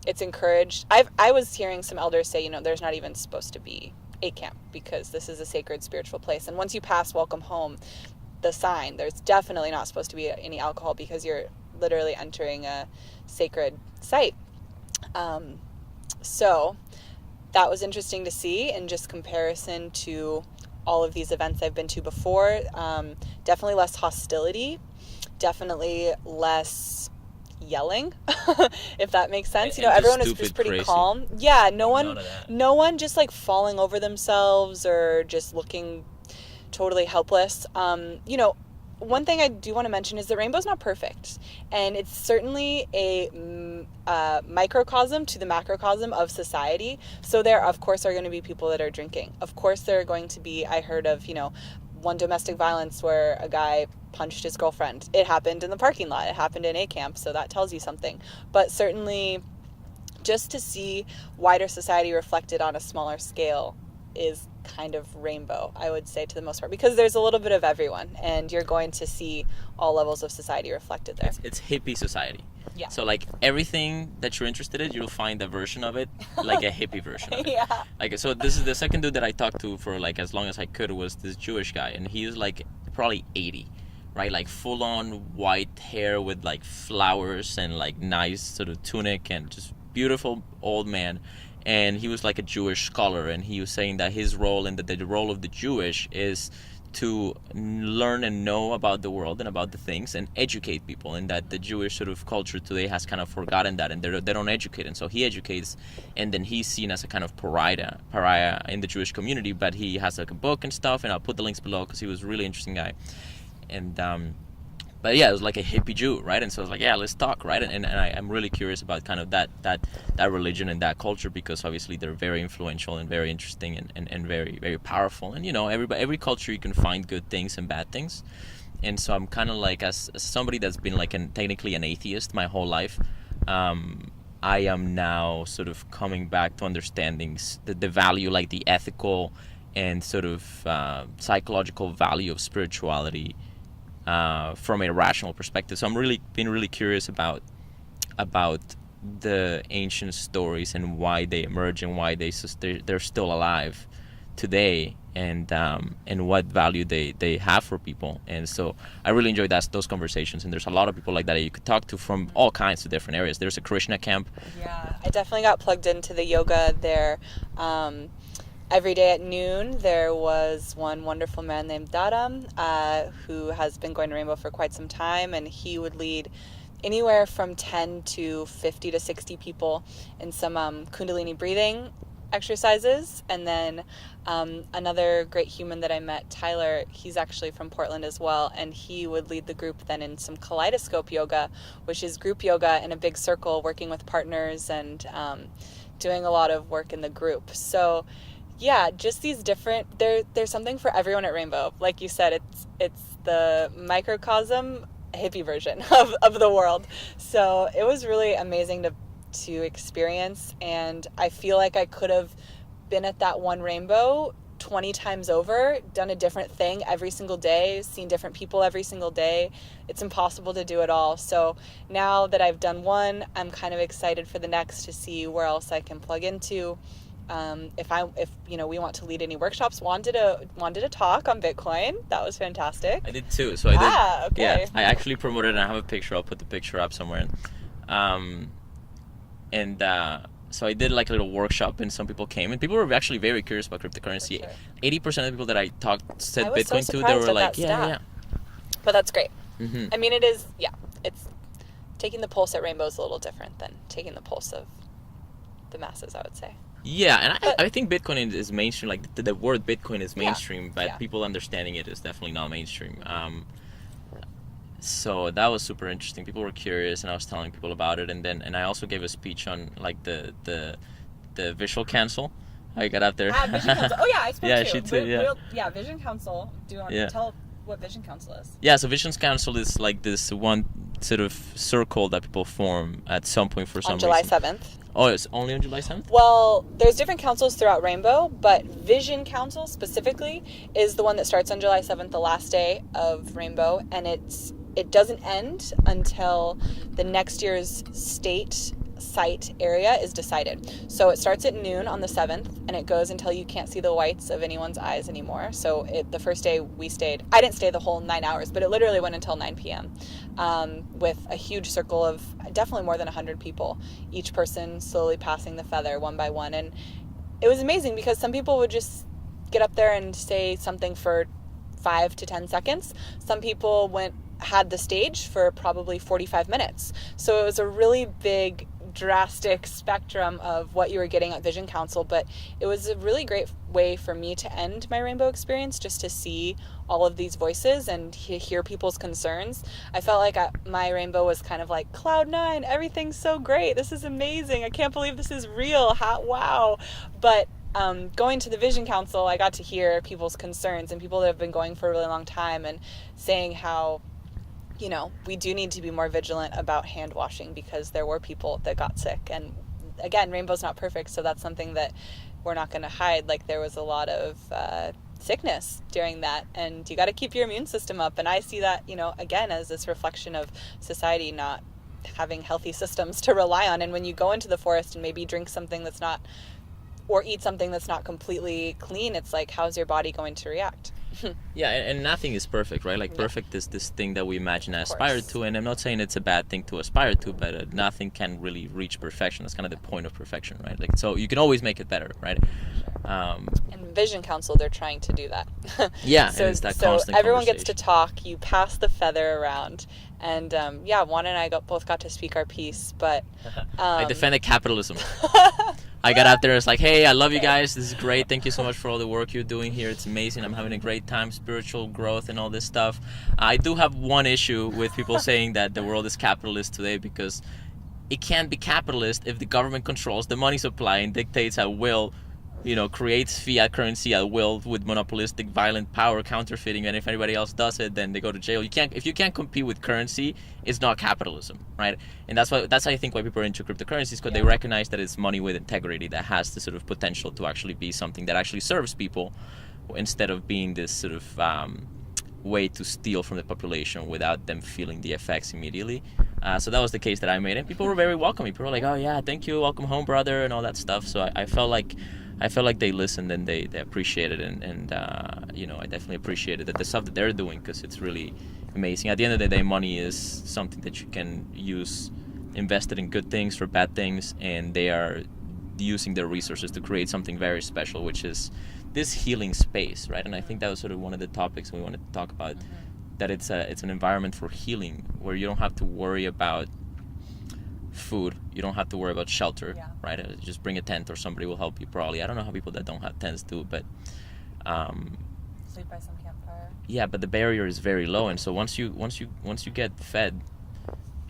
it's encouraged. I was hearing some elders say, there's not even supposed to be A Camp because this is a sacred spiritual place. And once you pass Welcome Home, the sign, there's definitely not supposed to be any alcohol because you're literally entering a sacred site. So that was interesting to see in just comparison to all of these events I've been to before. Definitely less hostility, definitely less yelling, if that makes sense. Everyone is just pretty calm. Yeah, no one just like falling over themselves or just looking totally helpless. One thing I do want to mention is that Rainbow's not perfect, and it's certainly a microcosm to the macrocosm of society. So there, of course, are going to be people that are drinking. Of course, there are going to be, I heard of, one domestic violence where a guy punched his girlfriend. It happened in the parking lot. It happened in A Camp, so that tells you something. But certainly, just to see wider society reflected on a smaller scale is kind of Rainbow, I would say, to the most part, because there's a little bit of everyone, and you're going to see all levels of society reflected there. It's Hippie Society. Yeah. So like everything that you're interested in, you'll find a version of it, like a hippie version of it. Yeah. Like, so this is the second dude that I talked to for like as long as I could, was this Jewish guy, and he was like probably 80, right? Like full on white hair with like flowers and like nice sort of tunic and just beautiful old man. And he was like a Jewish scholar, and he was saying that his role and the role of the Jewish is to learn and know about the world and about the things and educate people, and that the Jewish sort of culture today has kind of forgotten that, and they don't educate. And so he educates, and then he's seen as a kind of pariah in the Jewish community, but he has like a book and stuff, and I'll put the links below because he was a really interesting guy. And but yeah, it was like a hippie Jew, right? And so I was like, yeah, let's talk, right? And I'm really curious about kind of that religion and that culture, because obviously they're very influential and very interesting and very, very powerful. And, every culture you can find good things and bad things. And so I'm kind of like, as somebody that's been like technically an atheist my whole life, I am now sort of coming back to understanding the value, like the ethical and sort of psychological value of spirituality from a rational perspective. So I'm been really curious about the ancient stories and why they emerge and why they're still alive today, and what value they have for people. And so I really enjoyed those conversations, and there's a lot of people like that you could talk to from all kinds of different areas. There's a Krishna camp. Yeah, I definitely got plugged into the yoga there. Every day at noon, there was one wonderful man named Dharam, who has been going to Rainbow for quite some time, and he would lead anywhere from 10 to 50 to 60 people in some Kundalini breathing exercises. And then another great human that I met, Tyler, he's actually from Portland as well, and he would lead the group then in some kaleidoscope yoga, which is group yoga in a big circle, working with partners and doing a lot of work in the group. So yeah, just these different, there's something for everyone at Rainbow. Like you said, it's the microcosm hippie version of the world. So it was really amazing to experience, and I feel like I could have been at that one Rainbow 20 times over, done a different thing every single day, seen different people every single day. It's impossible to do it all. So now that I've done one, I'm kind of excited for the next to see where else I can plug into. If we want to lead any workshops, Juan did a talk on Bitcoin. That was fantastic. I did too. So I did. Okay. Yeah, I actually promoted it. I have a picture. I'll put the picture up somewhere. So I did like a little workshop, and some people came, and people were actually very curious about cryptocurrency. Sure. 80% of the people that I said I was Bitcoin so to, they were like, yeah. yeah. But that's great. Mm-hmm. I mean, it is. Yeah, it's taking the pulse at Rainbow is a little different than taking the pulse of the masses, I would say. Yeah, and But I think Bitcoin is mainstream. Like the word Bitcoin is yeah, mainstream, but yeah. people understanding it is definitely not mainstream. So that was super interesting. People were curious, and I was telling people about it. And I also gave a speech on like the visual council. I got out there. Vision Council. Oh yeah, I spoke Yeah, too. she too. Yeah. Yeah, Vision Council. Do you want to Yeah. tell what Vision Council is? Yeah, so Visions Council is like this one sort of circle that people form at some point for some On July reason. 7th. Oh, it's only on July 7th? Well, there's different councils throughout Rainbow, but Vision Council specifically is the one that starts on July 7th, the last day of Rainbow, and it doesn't end until the next year's state site area is decided. So it starts at noon on the 7th, and it goes until you can't see the whites of anyone's eyes anymore. So the first day we stayed, I didn't stay the whole 9 hours, but it literally went until 9 p.m. With a huge circle of definitely more than 100 people, each person slowly passing the feather one by one. And it was amazing because some people would just get up there and say something for 5 to 10 seconds. Some people had the stage for probably 45 minutes. So it was a really big, drastic spectrum of what you were getting at Vision Council, but it was a really great way for me to end my Rainbow experience, just to see all of these voices and hear people's concerns. I felt like my Rainbow was kind of like cloud nine. Everything's so great. This is amazing. I can't believe this is real. Wow. But going to the Vision Council, I got to hear people's concerns and people that have been going for a really long time and saying how, we do need to be more vigilant about hand washing because there were people that got sick. And again, Rainbow's not perfect, so that's something that we're not going to hide. Like, there was a lot of sickness during that, and you got to keep your immune system up. And I see that, again, as this reflection of society not having healthy systems to rely on. And when you go into the forest and maybe drink something that's not, or eat something that's not completely clean, it's like, how's your body going to react? Yeah, and nothing is perfect, right? Like, perfect is this thing that we imagine and aspire to, and I'm not saying it's a bad thing to aspire to, but nothing can really reach perfection. That's kind of the point of perfection, right? Like, so you can always make it better, right? And Vision Council, they're trying to do that. Yeah, so, and it's that so constant everyone gets to conversation. talk, you pass the feather around, and Juan and I both got to speak our piece, but I defended capitalism. I got out there, it's like, hey, I love you guys, this is great, thank you so much for all the work you're doing here, it's amazing, I'm having a great time, spiritual growth and all this stuff. I do have one issue with people saying that the world is capitalist today, because it can't be capitalist if the government controls the money supply and dictates at will, creates fiat currency at will with monopolistic violent power counterfeiting, and if anybody else does it, then they go to jail. If you can't compete with currency, it's not capitalism, right? And that's I think why people are into cryptocurrencies, because they recognize that it's money with integrity that has the sort of potential to actually be something that actually serves people, instead of being this sort of way to steal from the population without them feeling the effects immediately. So that was the case that I made, and people were very welcoming. People were like, oh yeah, thank you, welcome home, brother, and all that stuff. So I felt like they listened and they appreciated it, and I definitely appreciated the stuff that they're doing, because it's really amazing. At the end of the day, money is something that you can use, invested in good things for bad things, and they are using their resources to create something very special, which is this healing space, right? And I think that was sort of one of the topics we wanted to talk about, that it's an environment for healing where you don't have to worry about food, you don't have to worry about shelter, right? Just bring a tent or somebody will help you, probably. I don't know how people that don't have tents do, but sleep by some campfire. Yeah, but the barrier is very low, and so once you get fed,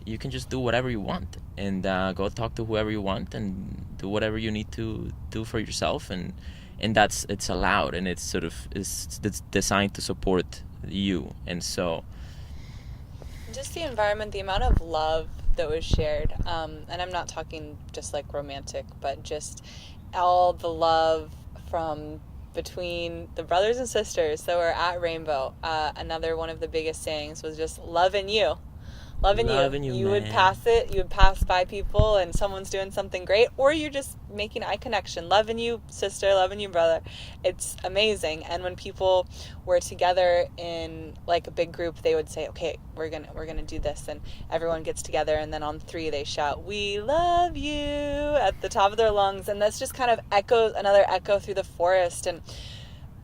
you can just do whatever you want, and go talk to whoever you want, and do whatever you need to do for yourself, and it's allowed, and it's designed to support you. And so just the environment, the amount of love that was shared, and I'm not talking just like romantic, but just all the love from between the brothers and sisters that were at Rainbow. Another one of the biggest sayings was just loving you. Loving you. You would pass by people and someone's doing something great, or you're just making eye connection. Loving you, sister, loving you, brother. It's amazing. And when people were together in like a big group, they would say, okay, we're gonna do this, and everyone gets together, and then on 3 they shout, we love you, at the top of their lungs, and that's just kind of another echo through the forest. And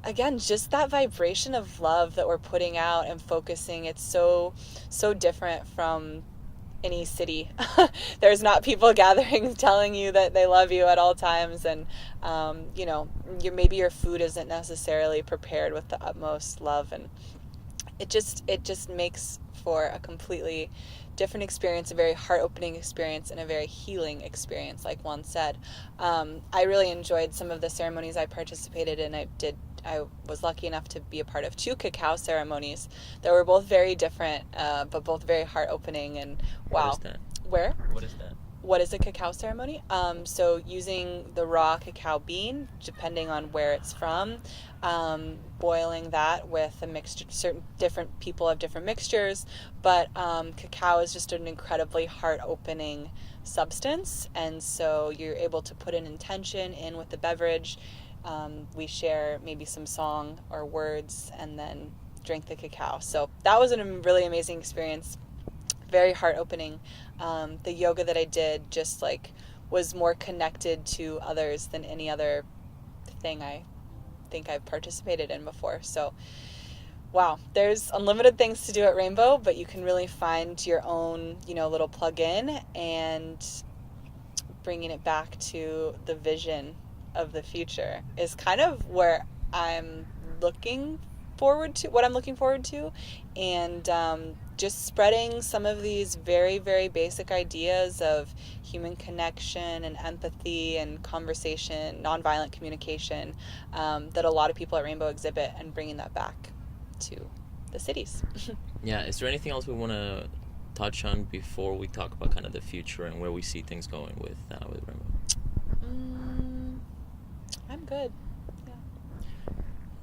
again, just that vibration of love that we're putting out and focusing, it's so different from any city. There's not people gathering telling you that they love you at all times, and maybe your food isn't necessarily prepared with the utmost love, and it just makes for a completely different experience, a very heart-opening experience, and a very healing experience, like Juan said. I really enjoyed some of the ceremonies I participated in. I was lucky enough to be a part of 2 cacao ceremonies that were both very different, but both very heart-opening, and wow. What is that? Where? What is that? What is a cacao ceremony? So using the raw cacao bean, depending on where it's from, boiling that with a mixture. Certain different people have different mixtures, but cacao is just an incredibly heart-opening substance, and so you're able to put an intention in with the beverage. We share maybe some song or words, and then drink the cacao. So that was a really amazing experience. Very heart-opening. The yoga that I did just was more connected to others than any other thing I think I've participated in before. So wow, there's unlimited things to do at Rainbow, but you can really find your own, little plug-in, and bringing it back to the vision of the future is kind of where I'm looking forward to, and just spreading some of these very, very basic ideas of human connection and empathy and conversation, nonviolent communication, that a lot of people at Rainbow exhibit, and bringing that back to the cities. Yeah, is there anything else we want to touch on before we talk about kind of the future and where we see things going with Rainbow? I'm good.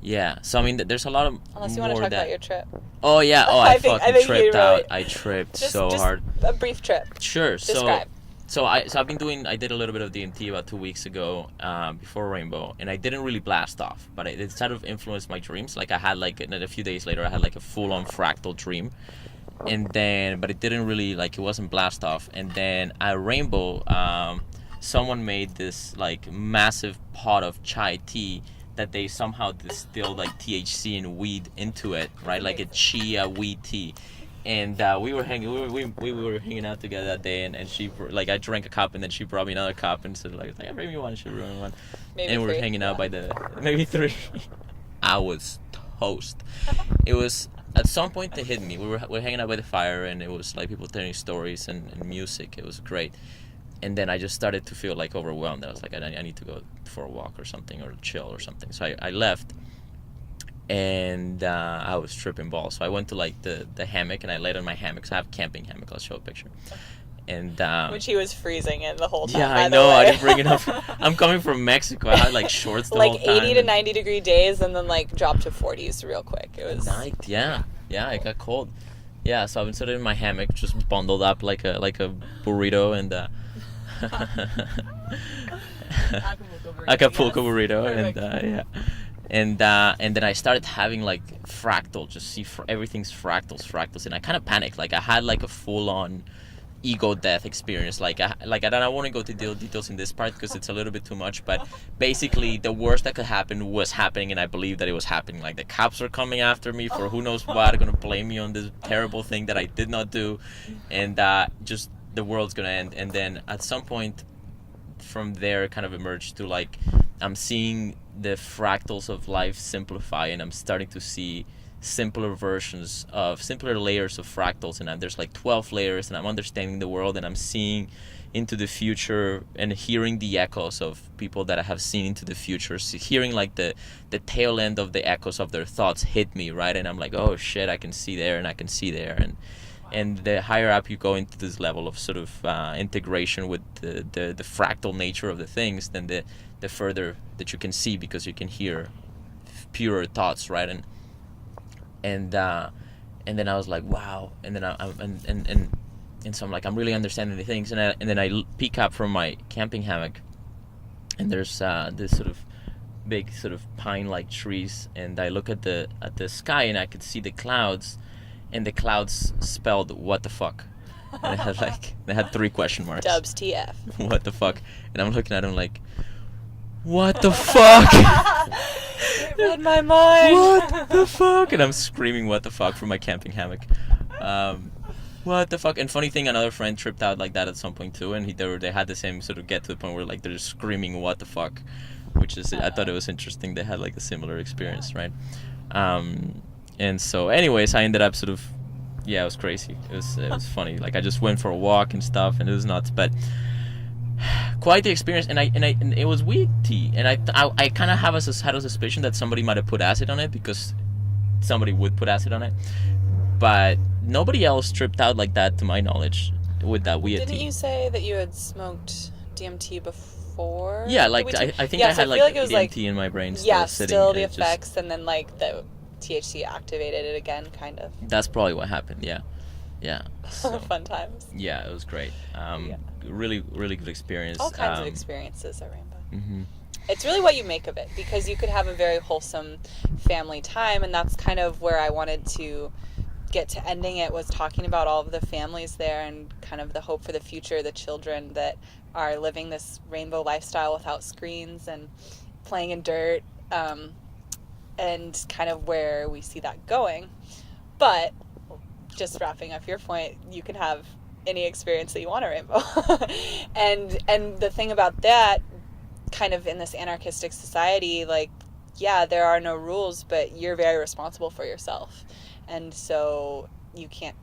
Yeah, so I mean, there's a lot of unless you want to talk about your trip. Oh yeah, I fucking tripped out. Really... I tripped just hard. A brief trip. Sure. Describe. So I did a little bit of DMT about 2 weeks ago, before Rainbow, and I didn't really blast off, but it sort of influenced my dreams. Like I had a few days later, I had a full-on fractal dream, and then but it didn't really it wasn't blast off, and then at Rainbow, someone made this massive pot of chai tea that they somehow distilled THC and weed into it, right? Like a chia weed tea. And we were hanging out together that day, and she I drank a cup, and then she brought me another cup, and said bring me one, she brought me one. Maybe and we were hanging out by maybe 3. I was toast. It was at some point it hit me. We were hanging out by the fire, and it was people telling stories and music. It was great. And then I just started to feel overwhelmed. I was I need to go for a walk or something, or chill or something. So I left, and I was tripping balls. So I went to the hammock, and I laid on my hammock. So I have a camping hammock. I'll show a picture. And which he was freezing in the whole time. Yeah, I know. I didn't bring enough. I'm coming from Mexico. I had shorts the whole time. 80 to 90 degree days, and then dropped to 40s real quick. It was night. Yeah, it got cold. Yeah, so I've been sitting in my hammock, just bundled up like a burrito, and Acapulco burrito, and then I started having fractal, just see everything's fractals, and I kind of panicked. I had a full-on ego death experience. I don't want to go to details in this part because it's a little bit too much, but basically the worst that could happen was happening, and I believe that it was happening. The cops were coming after me for who knows what. They're gonna blame me on this terrible thing that I did not do, and just the world's gonna end. And then at some point from there kind of emerged to I'm seeing the fractals of life simplify, and I'm starting to see simpler layers of fractals, and there's 12 layers, and I'm understanding the world, and I'm seeing into the future and hearing the echoes of people that I have seen into the future, hearing the tail end of the echoes of their thoughts hit me, right? And I'm oh shit, I can see there, and I can see there, and the higher up you go into this level of sort of integration with the fractal nature of the things, then the further that you can see, because you can hear purer thoughts, right? And then I was wow, and then and so I'm really understanding the things, and then I peek up from my camping hammock, and there's this sort of big sort of pine-like trees, and I look at the sky, and I could see the clouds, and the clouds spelled "what the fuck," and they had 3 question marks. Dubs TF. What the fuck? And I'm looking at them what the fuck? Read my mind. What the fuck? And I'm screaming "what the fuck" from my camping hammock. what the fuck? And funny thing, another friend tripped out like that at some point too, and they had the same sort of get to the point where like they're screaming what the fuck, which is I thought it was interesting. They had like a similar experience, right? And so anyways, I ended up sort of, yeah, it was crazy. It was funny. Like I just went for a walk and stuff, and it was nuts, but quite the experience. And it was weed tea, and I kind of had a suspicion that somebody might have put acid on it, because somebody would put acid on it, but nobody else tripped out like that to my knowledge with that weed tea. Didn't you say that you had smoked DMT before? Yeah, like I think I had like DMT in my brain still sitting. Yeah, still the effects, and then like the THC activated it again, kind of. That's probably what happened. Yeah. So, fun times. Yeah, it was great. Really good experience. All kinds of experiences at Rainbow. Mm-hmm. It's really what you make of it, because you could have a very wholesome family time, and that's kind of where I wanted to get to ending it, was talking about all of the families there and kind of the hope for the future, the children that are living this rainbow lifestyle without screens and playing in dirt, and kind of where we see that going. But just wrapping up your point, you can have any experience that you want at Rainbow. and the thing about that, kind of in this anarchistic society, like, yeah, there are no rules, but you're very responsible for yourself. And so you can't,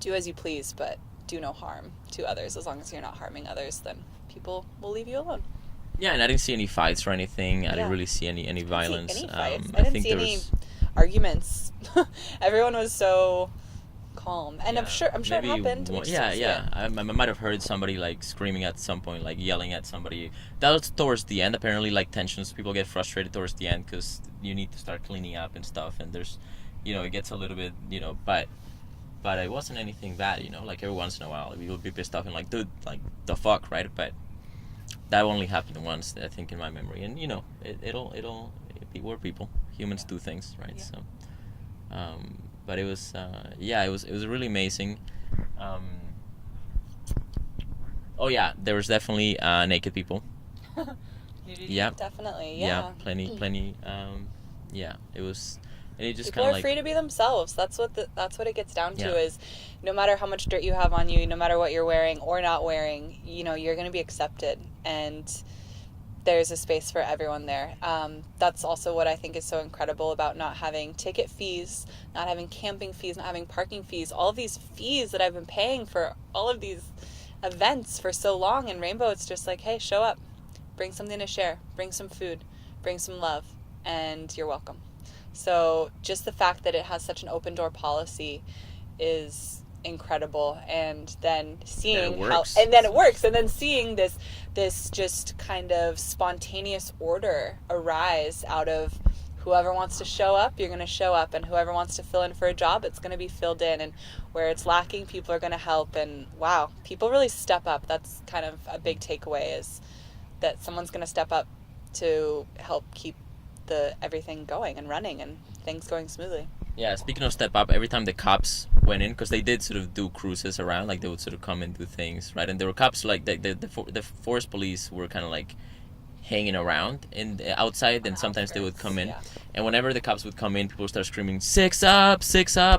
do as you please, but do no harm to others. As long as you're not harming others, then people will leave you alone. Yeah, and I didn't see any fights or anything. I didn't really see any violence. I didn't see any fights. I didn't see any arguments. Everyone was so calm, and I'm sure it happened. I might have heard somebody like screaming at some point, like yelling at somebody. That was towards the end. Apparently, like tensions, people get frustrated towards the end because you need to start cleaning up and stuff, and there's, it gets a little bit, but it wasn't anything bad, like every once in a while we will be pissed off and like, dude, like the fuck, right? But that only happened once, I think, in my memory, and we're people, humans do things, right? Yeah. So but it was it was really amazing. Oh yeah, there was definitely naked people. Yeah, definitely. Yeah, plenty. It was. And it just people are free to be themselves. That's what it gets down to. Is no matter how much dirt you have on you, no matter what you're wearing or not wearing, you're going to be accepted, and there's a space for everyone there. That's also what I think is so incredible about not having ticket fees, not having camping fees, not having parking fees, all of these fees that I've been paying for all of these events for so long. In Rainbow, it's just like, hey, show up, bring something to share, bring some food, bring some love, and you're welcome. So just the fact that it has such an open door policy is incredible. And then seeing it works, and then seeing this just kind of spontaneous order arise out of whoever wants to show up, you're going to show up, and whoever wants to fill in for a job, it's going to be filled in, and where it's lacking, people are going to help. And wow, people really step up. That's kind of a big takeaway, is that someone's going to step up to help keep everything going and running and things going smoothly. Yeah, speaking of step up, every time the cops went in, because they did sort of do cruises around, like they would sort of come and do things, right? And there were cops, like the forest police were kind of like hanging around outside, and sometimes they would come in. Yeah. And whenever the cops would come in, people would start screaming, 6 up,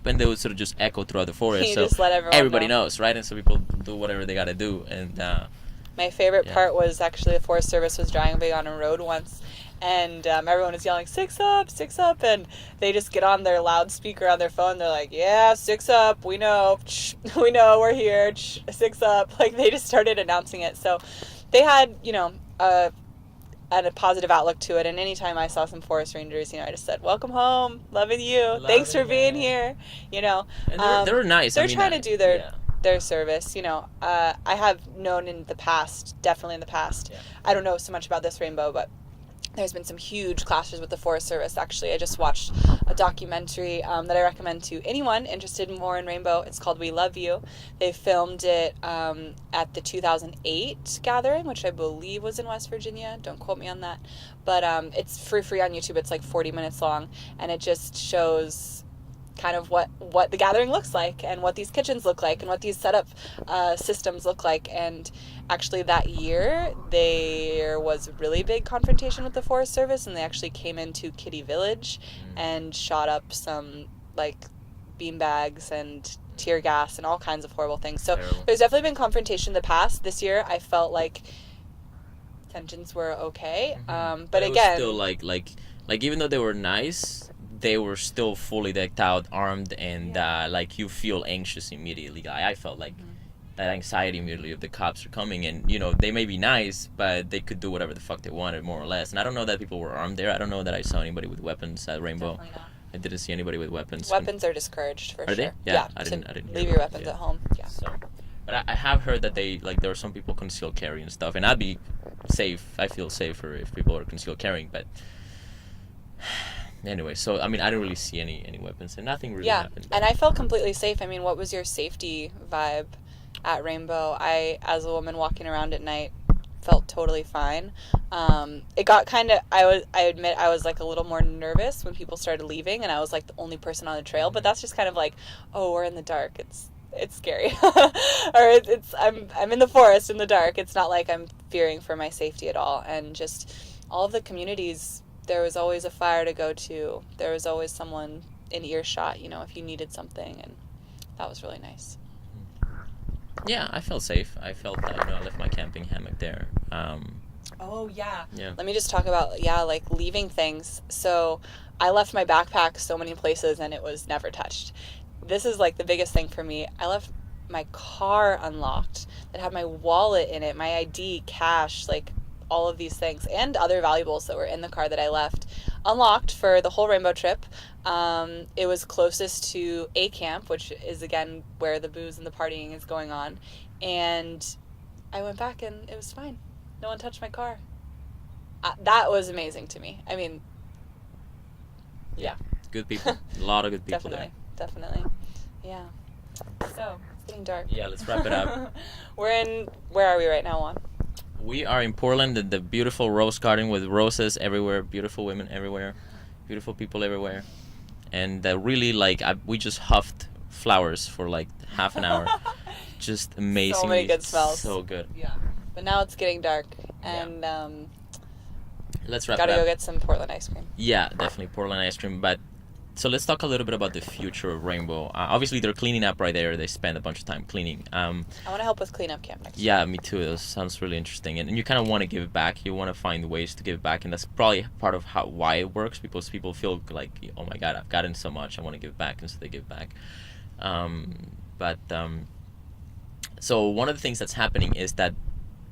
and they would sort of just echo throughout the forest. So just let everybody knows, right? And so people do whatever they got to do. And my favorite part was actually the Forest Service was driving on a road once, and everyone is yelling, 6 up, and they just get on their loudspeaker on their phone. They're like, yeah, 6 up, we know, we're here, 6 up. Like, they just started announcing it. So they had, a positive outlook to it. And anytime I saw some forest rangers, I just said, welcome home, loving you, thanks for being here, And they were nice. They're trying to do their service. I have known definitely in the past, I don't know so much about this Rainbow, but there's been some huge clashes with the Forest Service. Actually, I just watched a documentary that I recommend to anyone interested more in Rainbow. It's called We Love You. They filmed it at the 2008 gathering, which I believe was in West Virginia. Don't quote me on that. But it's free on YouTube. It's like 40 minutes long, and it just shows kind of what the gathering looks like, and what these kitchens look like, and what these setup systems look like. And actually that year there was a really big confrontation with the Forest Service, and they actually came into Kitty Village and shot up some like bean bags and tear gas and all kinds of horrible things. So Terrible. there's definitely been confrontation in the past. This year, I felt like tensions were okay. But it again, was still like even though they were nice, they were still fully decked out, armed, and like you feel anxious immediately. I felt like that anxiety immediately of the cops are coming, and you know they may be nice, but they could do whatever the fuck they wanted, more or less. And I don't know that people were armed there. I don't know that I saw anybody with weapons at Rainbow. definitely not. I didn't see anybody with weapons. Weapons are discouraged for Are sure. they? Yeah, I didn't hear leave your about weapons that. at home. Yeah. So, but I have heard that they like there are some people conceal carry and stuff, and I'd be safe. I feel safer if people are conceal carrying, but anyway. So I mean, I didn't really see any weapons, and nothing really happened. And I felt completely safe. I mean, what was your safety vibe at Rainbow? I, as a woman walking around at night, felt totally fine. It got kind of, I admit I was like a little more nervous when people started leaving and I was like the only person on the trail, but that's just kind of like, oh, we're in the dark. It's scary. Or I'm in the forest in the dark. It's not like I'm fearing for my safety at all. And just all of the communities, there was always a fire to go to. There was always someone in earshot, you know, if you needed something, and that was really nice. Yeah, I felt safe. I felt that I left my camping hammock there. Oh, yeah. Yeah. Let me just talk about, like leaving things. So I left my backpack so many places and it was never touched. This is like the biggest thing for me. I left my car unlocked that had my wallet in it, my ID, cash, like all of these things, and other valuables that were in the car that I left unlocked for the whole Rainbow trip. It was closest to a camp, which is again where the booze and the partying is going on. And I went back and it was fine. No one touched my car. That was amazing to me. I mean, yeah. Good people. A lot of good people there. Definitely. Yeah. So, it's getting dark. Yeah, let's wrap it up. Where are we right now, Juan? We are in Portland, the beautiful rose garden with roses everywhere, beautiful women everywhere, beautiful people everywhere. And really, we just huffed flowers for like half an hour. Just amazing. So many good smells. So good. Yeah. But now it's getting dark, and let's wrap it up. gotta go get some Portland ice cream. Yeah, definitely Portland ice cream. But so let's talk a little bit about the future of Rainbow. Obviously, they're cleaning up right there. They spend a bunch of time cleaning. I want to help with cleanup camp next year. Yeah, me too. That sounds really interesting. And you kind of want to give back. You want to find ways to give back, and that's probably part of why it works, because people feel like, oh my God, I've gotten so much, I want to give back, and so they give back. So one of the things that's happening is that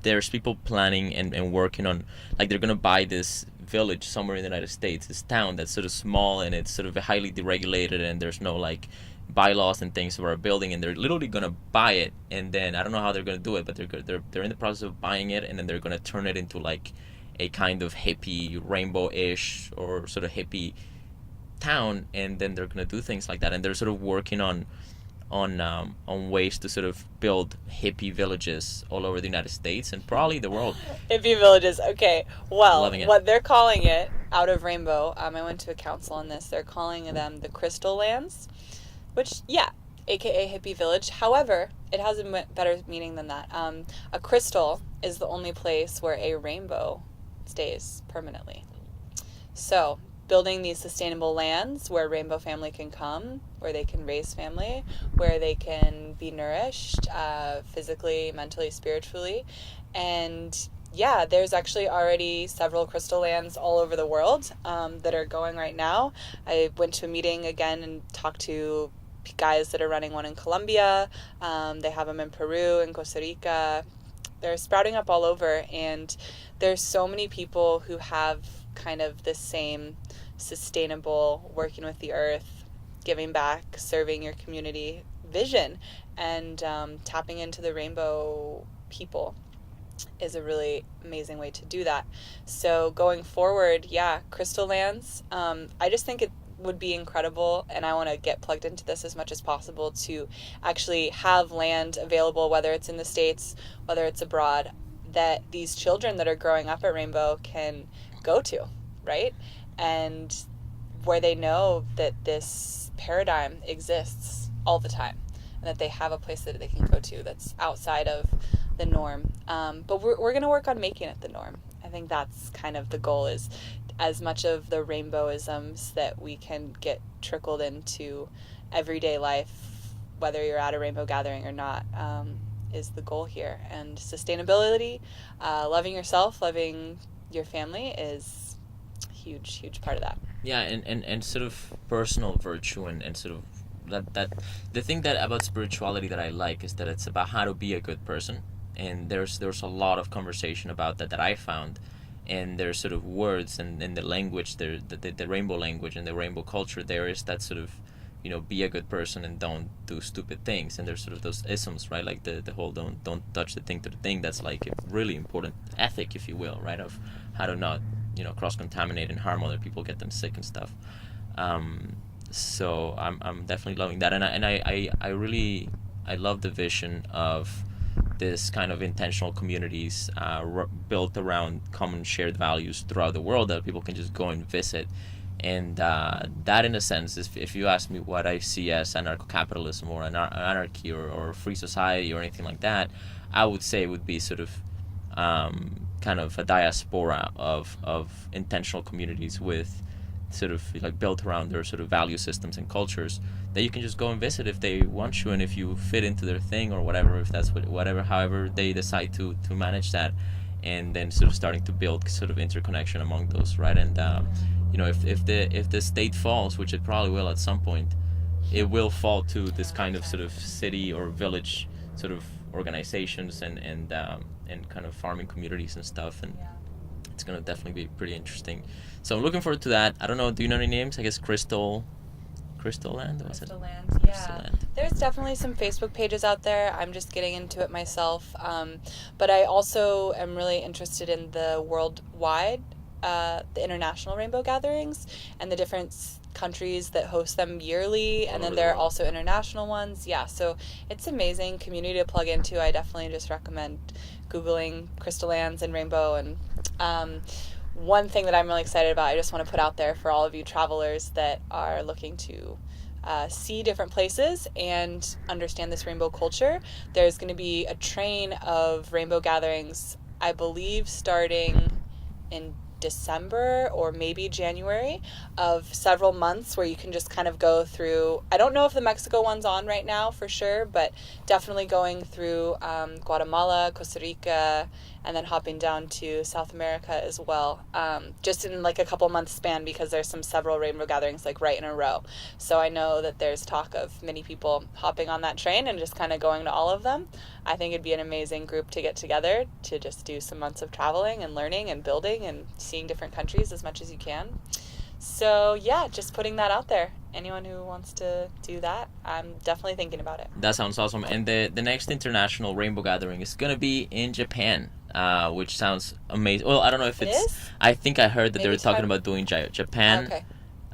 there's people planning and working on, like, they're going to buy this village somewhere in the United States, this town that's sort of small and it's sort of highly deregulated and there's no, like, bylaws and things for a building, and they're literally going to buy it, and then I don't know how they're going to do it, but they're in the process of buying it, and then they're going to turn it into, like, a kind of hippie, rainbow-ish or sort of hippie town, and then they're going to do things like that, and they're sort of working on ways to sort of build hippie villages all over the United States and probably the world. Hippie villages. Okay. Well, Loving it. what they're calling it out of Rainbow, I went to a council on this. They're calling them the Crystal Lands, which, yeah, aka hippie village. However, it has a better meaning than that. A crystal is the only place where a rainbow stays permanently. So, building these sustainable lands where Rainbow family can come, where they can raise family, where they can be nourished physically, mentally, spiritually. And yeah, there's actually already several crystal lands all over the world that are going right now. I went to a meeting again and talked to guys that are running one in Colombia. They have them in Peru and Costa Rica. They're sprouting up all over, and there's so many people who have kind of the same sustainable, working with the earth, giving back, serving your community vision, and tapping into the rainbow people is a really amazing way to do that. So going forward, yeah, crystal lands, I just think it would be incredible, and I want to get plugged into this as much as possible to actually have land available, whether it's in the States, whether it's abroad, that these children that are growing up at Rainbow can go to, right? And where they know that this paradigm exists all the time, and that they have a place that they can go to that's outside of the norm. But we're going to work on making it the norm. I think that's kind of the goal, is as much of the rainbowisms that we can get trickled into everyday life, whether you're at a rainbow gathering or not, is the goal here. And sustainability, loving yourself, loving your family is huge part of that. Yeah, and sort of personal virtue and sort of that the thing that about spirituality that I like is that it's about how to be a good person, and there's a lot of conversation about that I found, and there's sort of words and the language there, the rainbow language and the rainbow culture. There is that sort of, you know, be a good person and don't do stupid things, and there's sort of those isms, right? Like the whole don't touch the thing to the thing. That's like a really important ethic, if you will, right? Of how to not, you know, cross-contaminate and harm other people, get them sick and stuff. So I'm definitely loving that, and I really love the vision of this kind of intentional communities built around common shared values throughout the world that people can just go and visit. And that, in a sense, is, if you ask me what I see as anarcho-capitalism or anarchy or free society or anything like that, I would say it would be sort of kind of a diaspora of intentional communities with sort of like built around their sort of value systems and cultures that you can just go and visit if they want you, and if you fit into their thing or whatever, if that's however they decide to manage that, and then sort of starting to build sort of interconnection among those, right? And you know, if the state falls, which it probably will at some point, it will fall to this kind of sort of city or village sort of organizations and kind of farming communities and stuff, and it's gonna definitely be pretty interesting. So I'm looking forward to that. I don't know, do you know any names? I guess Crystal Land, was it? Crystal Land, yeah. Crystal Land. There's definitely some Facebook pages out there. I'm just getting into it myself. But I also am really interested in the worldwide, the international rainbow gatherings and the different countries that host them yearly. And then there are also international ones. Yeah, so it's amazing community to plug into. I definitely just recommend Googling Crystal Lands and rainbow. And one thing that I'm really excited about, I just want to put out there for all of you travelers that are looking to see different places and understand this rainbow culture. There's going to be a train of rainbow gatherings, I believe, starting in December or maybe January, of several months where you can just kind of go through. I don't know if the Mexico one's on right now for sure, but definitely going through Guatemala, Costa Rica, and then hopping down to South America as well, just in like a couple months span, because there's several rainbow gatherings like right in a row. So I know that there's talk of many people hopping on that train and just kind of going to all of them. I think it'd be an amazing group to get together to just do some months of traveling and learning and building and seeing different countries as much as you can. So yeah, just putting that out there. Anyone who wants to do that, I'm definitely thinking about it. That sounds awesome. And the next international rainbow gathering is going to be in Japan, which sounds amazing. Well, I don't know if it's... I think I heard that they were talking about doing Japan. Okay.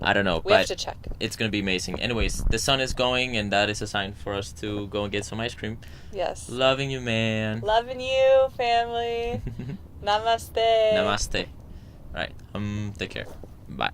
I don't know. We have to check. It's going to be amazing. Anyways, the sun is going, and that is a sign for us to go and get some ice cream. Yes. Loving you, man. Loving you, family. Namaste. Namaste. All right. Take care. Bye.